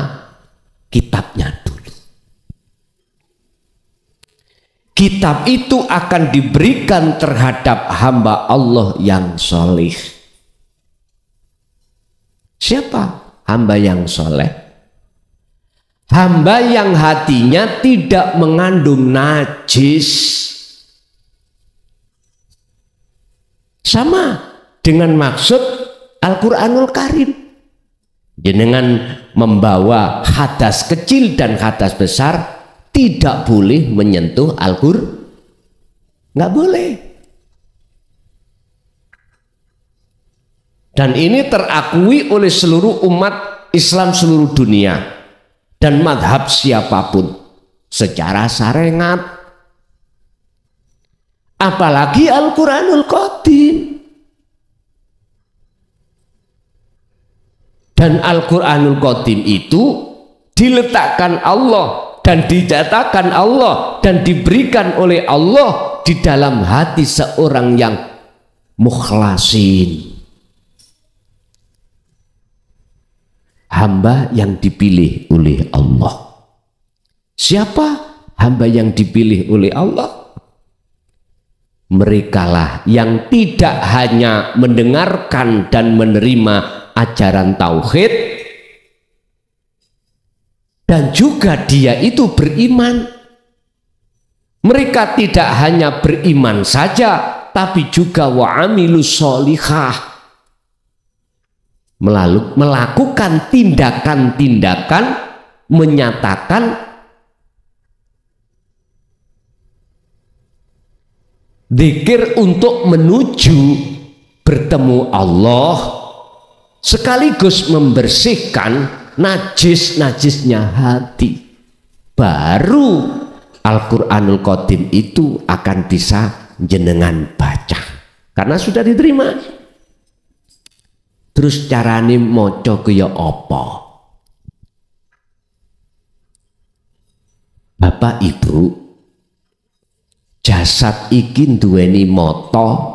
kitabnya dulu. Kitab itu akan diberikan terhadap hamba Allah yang soleh. Siapa hamba yang soleh? Hamba yang hatinya tidak mengandung najis. Sama dengan maksud Al-Quranul Karim. Dengan membawa hadas kecil dan hadas besar, tidak boleh menyentuh Al-Quran, nggak boleh. Dan ini terakui oleh seluruh umat Islam seluruh dunia dan madhab siapapun secara syariat. Apalagi Al-Quranul Qadim. Dan Al-Quranul Qadim itu diletakkan Allah dan dijatakan Allah dan diberikan oleh Allah di dalam hati seorang yang mukhlasin, hamba yang dipilih oleh Allah. Siapa hamba yang dipilih oleh Allah? Merekalah yang tidak hanya mendengarkan dan menerima ajaran tauhid, dan juga dia itu beriman. Mereka tidak hanya beriman saja, tapi juga wa'amilus sholihah, melakukan tindakan-tindakan menyatakan zikir untuk menuju bertemu Allah, sekaligus membersihkan najis-najisnya hati. Baru Al-Quranul Qadim itu akan bisa jenengan baca karena sudah diterima. Terus carane maca kaya apa? Bapak Ibu, jasad iki duweni mata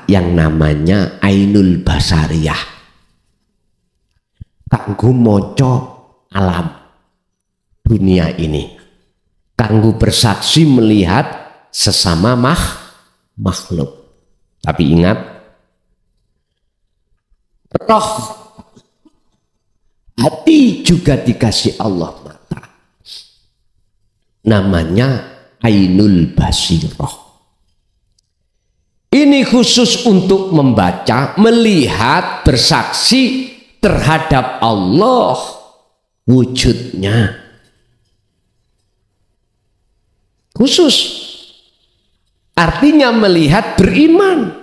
yang namanya ainul basariyah, kanggo maca alam dunia ini, kanggo bersaksi melihat sesama makhluk. Tapi ingat, roh hati juga dikasih Allah mata, namanya ainul basirah. ini khusus untuk membaca, melihat, bersaksi terhadap Allah wujudnya. Khusus. Artinya melihat, beriman.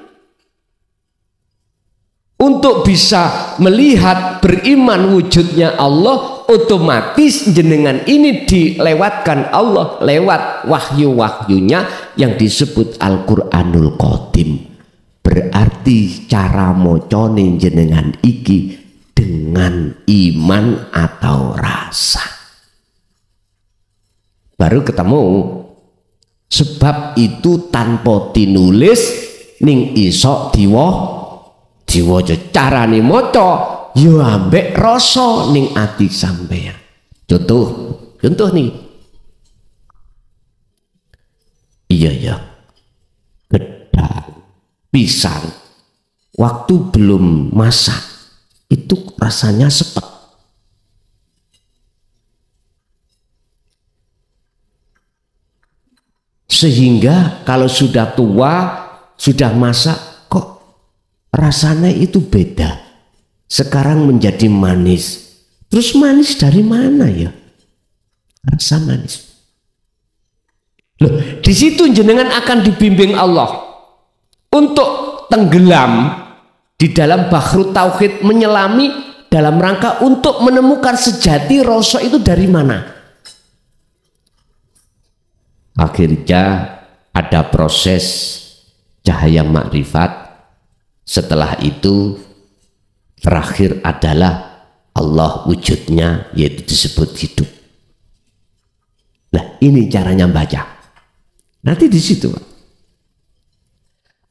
Untuk bisa melihat, beriman wujudnya Allah, otomatis jenengan ini dilewatkan Allah lewat wahyu-wahyunya yang disebut Al-Qur'anul Qadim. Berarti cara mocone jenengan iki dengan iman atau rasa. Baru ketemu. Sebab itu tanpa tinulis ning iso diwaca carane maca yo ambek rasa ning ati sampeyan. Contoh nih. Iya. Gedang, pisang waktu belum masak itu rasanya sepet. Sehingga kalau sudah tua, sudah masak, kok rasanya itu beda. Sekarang menjadi manis. Terus manis dari mana ya? Rasa manis. Loh, di situ jenengan akan dibimbing Allah untuk tenggelam di dalam bahru tauhid, menyelami dalam rangka untuk menemukan sejati rasa itu dari mana. Akhirnya ada proses cahaya makrifat. Setelah itu terakhir adalah Allah wujudnya, yaitu disebut hidup. Nah, ini caranya baca. Nanti di situ.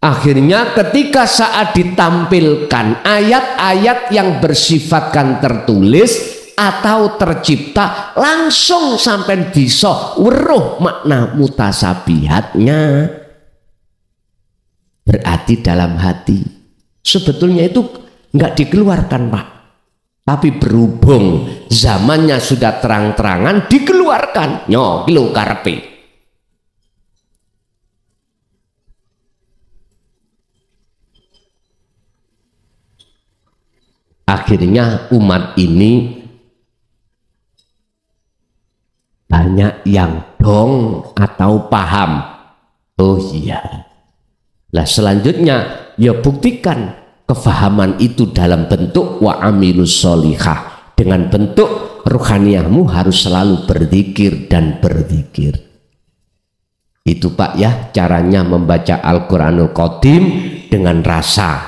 Akhirnya ketika saat ditampilkan ayat-ayat yang bersifatkan tertulis atau tercipta, langsung sampai bisa weruh makna mutasabihatnya. Berarti dalam hati sebetulnya itu enggak dikeluarkan, Pak, tapi berhubung zamannya sudah terang-terangan dikeluarkan. Nyo kilo karepe. Akhirnya umat ini banyak yang dong atau paham. Oh iya. Nah selanjutnya ya buktikan kefahaman itu dalam bentuk wa amilus sholihah. Dengan bentuk ruhaniyahmu harus selalu berzikir dan berzikir. Itu Pak ya caranya membaca Al-Qur'anul Qadim dengan rasa.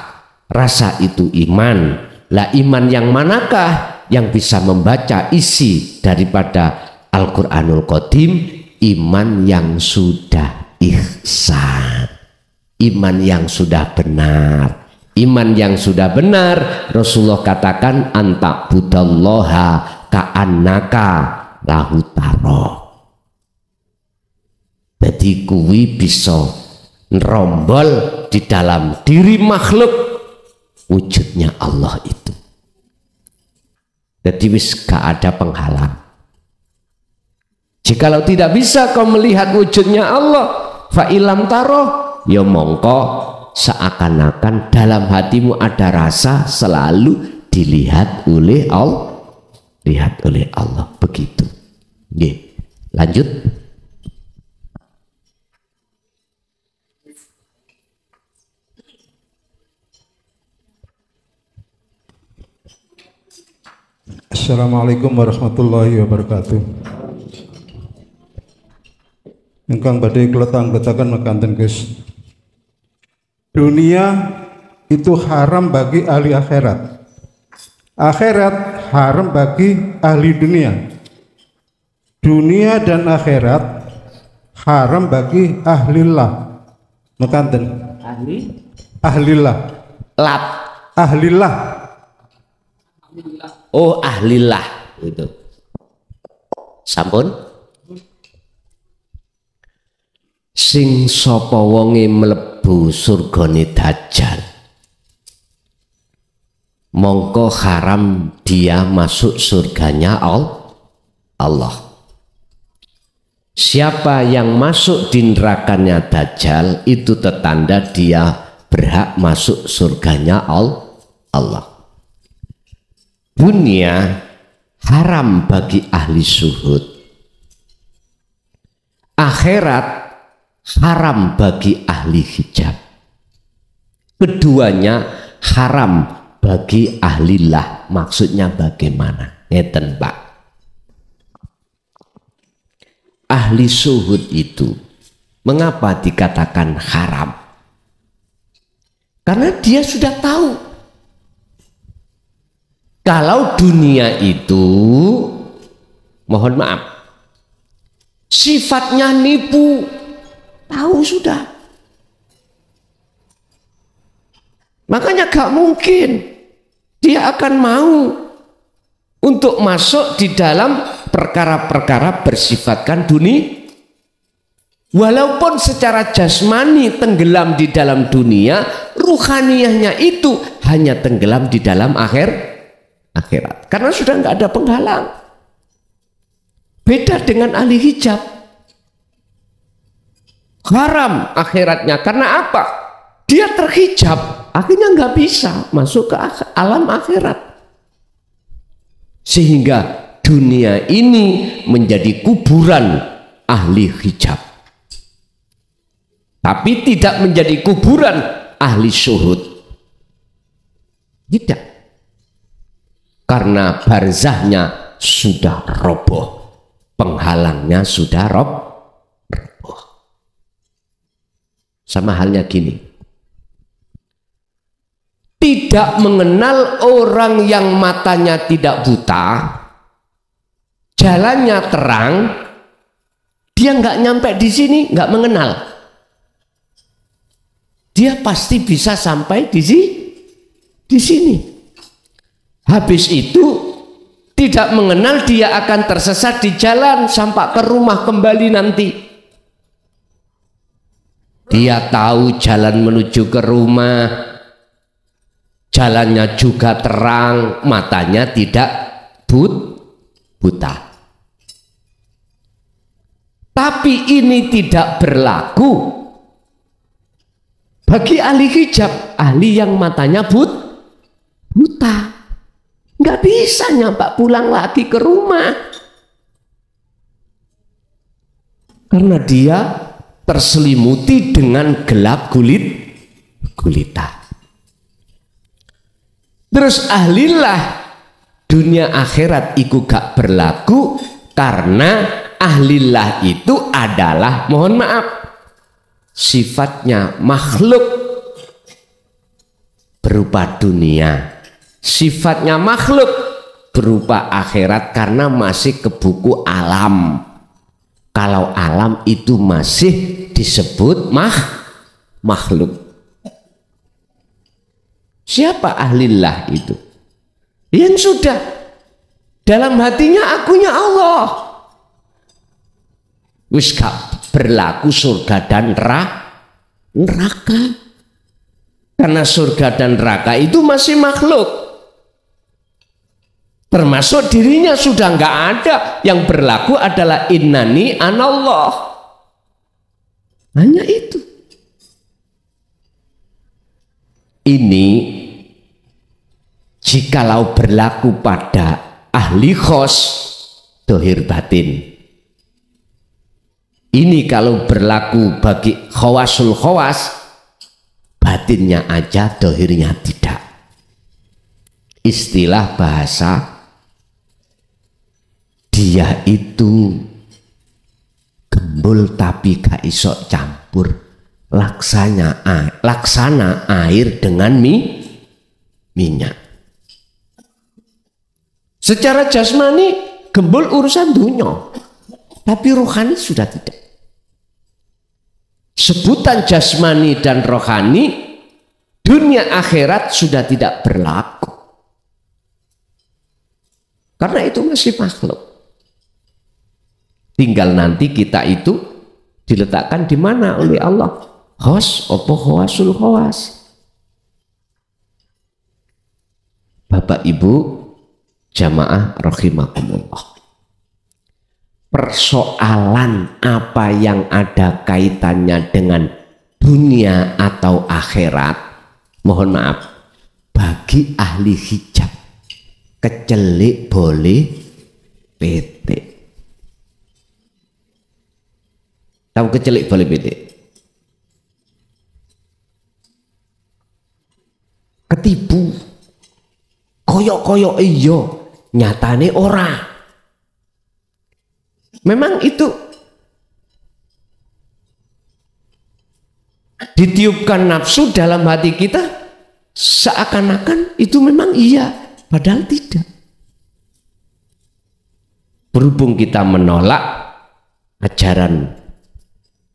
Rasa itu iman. Lah iman yang manakah yang bisa membaca isi daripada Al-Qur'anul Qadim? Iman yang sudah ihsan, iman yang sudah benar. Iman yang sudah benar Rasulullah katakan anta budallaha ka'annaka lahu taro. Jadi kuwi bisa nerombol di dalam diri makhluk wujudnya Allah itu. Jadi wis gak ada penghalang. Jikalau tidak bisa kau melihat wujudnya Allah, fa ilam taro, ya mongko seakan-akan dalam hatimu ada rasa selalu dilihat oleh Allah. Lihat oleh Allah begitu. Nggih. Lanjut. Assalamualaikum warahmatullahi wabarakatuh. Ingkang badhe kula tanggetaken mekanten Gus. Dunia itu haram bagi ahli akhirat. Akhirat haram bagi ahli dunia. Dunia dan akhirat haram bagi ahlillah. Mekanten. Ahlillah. Lap. Ahlillah. Oh ahlillah itu. Sampun. Sing sapa wonge mlebu surgane Dajjal, mongko haram dia masuk surganya Allah. Siapa yang masuk di nerakanya Dajjal itu tertanda dia berhak masuk surganya Allah. Dunia haram bagi ahli zuhud, akhirat haram bagi ahli hijab. Keduanya haram bagi ahlillah. Maksudnya bagaimana? Ngeten Pak. Ahli zuhud itu mengapa dikatakan haram? Karena dia sudah tahu kalau dunia itu, mohon maaf, sifatnya nipu. Tahu sudah. Makanya gak mungkin dia akan mau untuk masuk di dalam perkara-perkara bersifatkan dunia. Walaupun secara jasmani tenggelam di dalam dunia, ruhaniyahnya itu hanya tenggelam di dalam akhirat. Karena sudah nggak ada penghalang. Beda dengan ahli hijab. Haram akhiratnya. Karena apa? Dia terhijab, akhirnya nggak bisa masuk ke alam akhirat. Sehingga dunia ini menjadi kuburan ahli hijab. Tapi tidak menjadi kuburan ahli zuhud. Tidak. Karena barzahnya sudah roboh. Penghalangnya sudah roboh. Sama halnya gini. Tidak mengenal orang yang matanya tidak buta, jalannya terang, dia nggak nyampe di sini, nggak mengenal. Dia pasti bisa sampai di sini. Habis itu tidak mengenal, dia akan tersesat di jalan sampai ke rumah kembali nanti. Dia tahu jalan menuju ke rumah, jalannya juga terang, matanya tidak buta. Tapi ini tidak berlaku bagi ahli hijab, ahli yang matanya buta. Nggak bisa nyampak pulang lagi ke rumah. Karena dia terselimuti dengan gelap gulita. Terus ahlillah dunia akhirat itu gak berlaku karena ahlillah itu adalah, mohon maaf, sifatnya makhluk berupa dunia, sifatnya makhluk berupa akhirat karena masih ke buku alam. Kalau alam itu masih disebut makhluk. Siapa ahlillah itu? Yang sudah dalam hatinya akunya Allah. Wis gak berlaku surga dan neraka. Karena surga dan neraka itu masih makhluk. Termasuk dirinya sudah nggak ada. Yang berlaku adalah innani anallah. Hanya itu. Ini jikalau berlaku pada ahli khos dohir batin. Ini kalau berlaku bagi khawasul khawas, batinnya aja, dohirnya tidak. Istilah bahasa, dia itu gembul tapi gak iso campur, laksana air dengan minyak. Secara jasmani gembul urusan dunia, tapi rohani sudah tidak. Sebutan jasmani dan rohani dunia akhirat sudah tidak berlaku. Karena itu masih makhluk. Tinggal nanti kita itu diletakkan di mana oleh Allah. Khos opo khawasul khawas. Bapak Ibu jamaah rahimakumullah. Persoalan apa yang ada kaitannya dengan dunia atau akhirat, mohon maaf, bagi ahli hijab kecelik boleh petik. Tahu kecelik boleh petik? Ketipu, koyok-koyok iyo, nyatane ora. Memang itu ditiupkan nafsu dalam hati kita, seakan-akan itu memang iya, padahal tidak. Berhubung kita menolak ajaran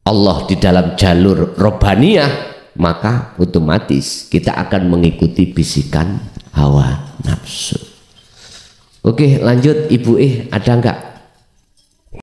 Allah di dalam jalur robaniyah, maka otomatis kita akan mengikuti bisikan hawa nafsu. Oke, lanjut Ibu, ada enggak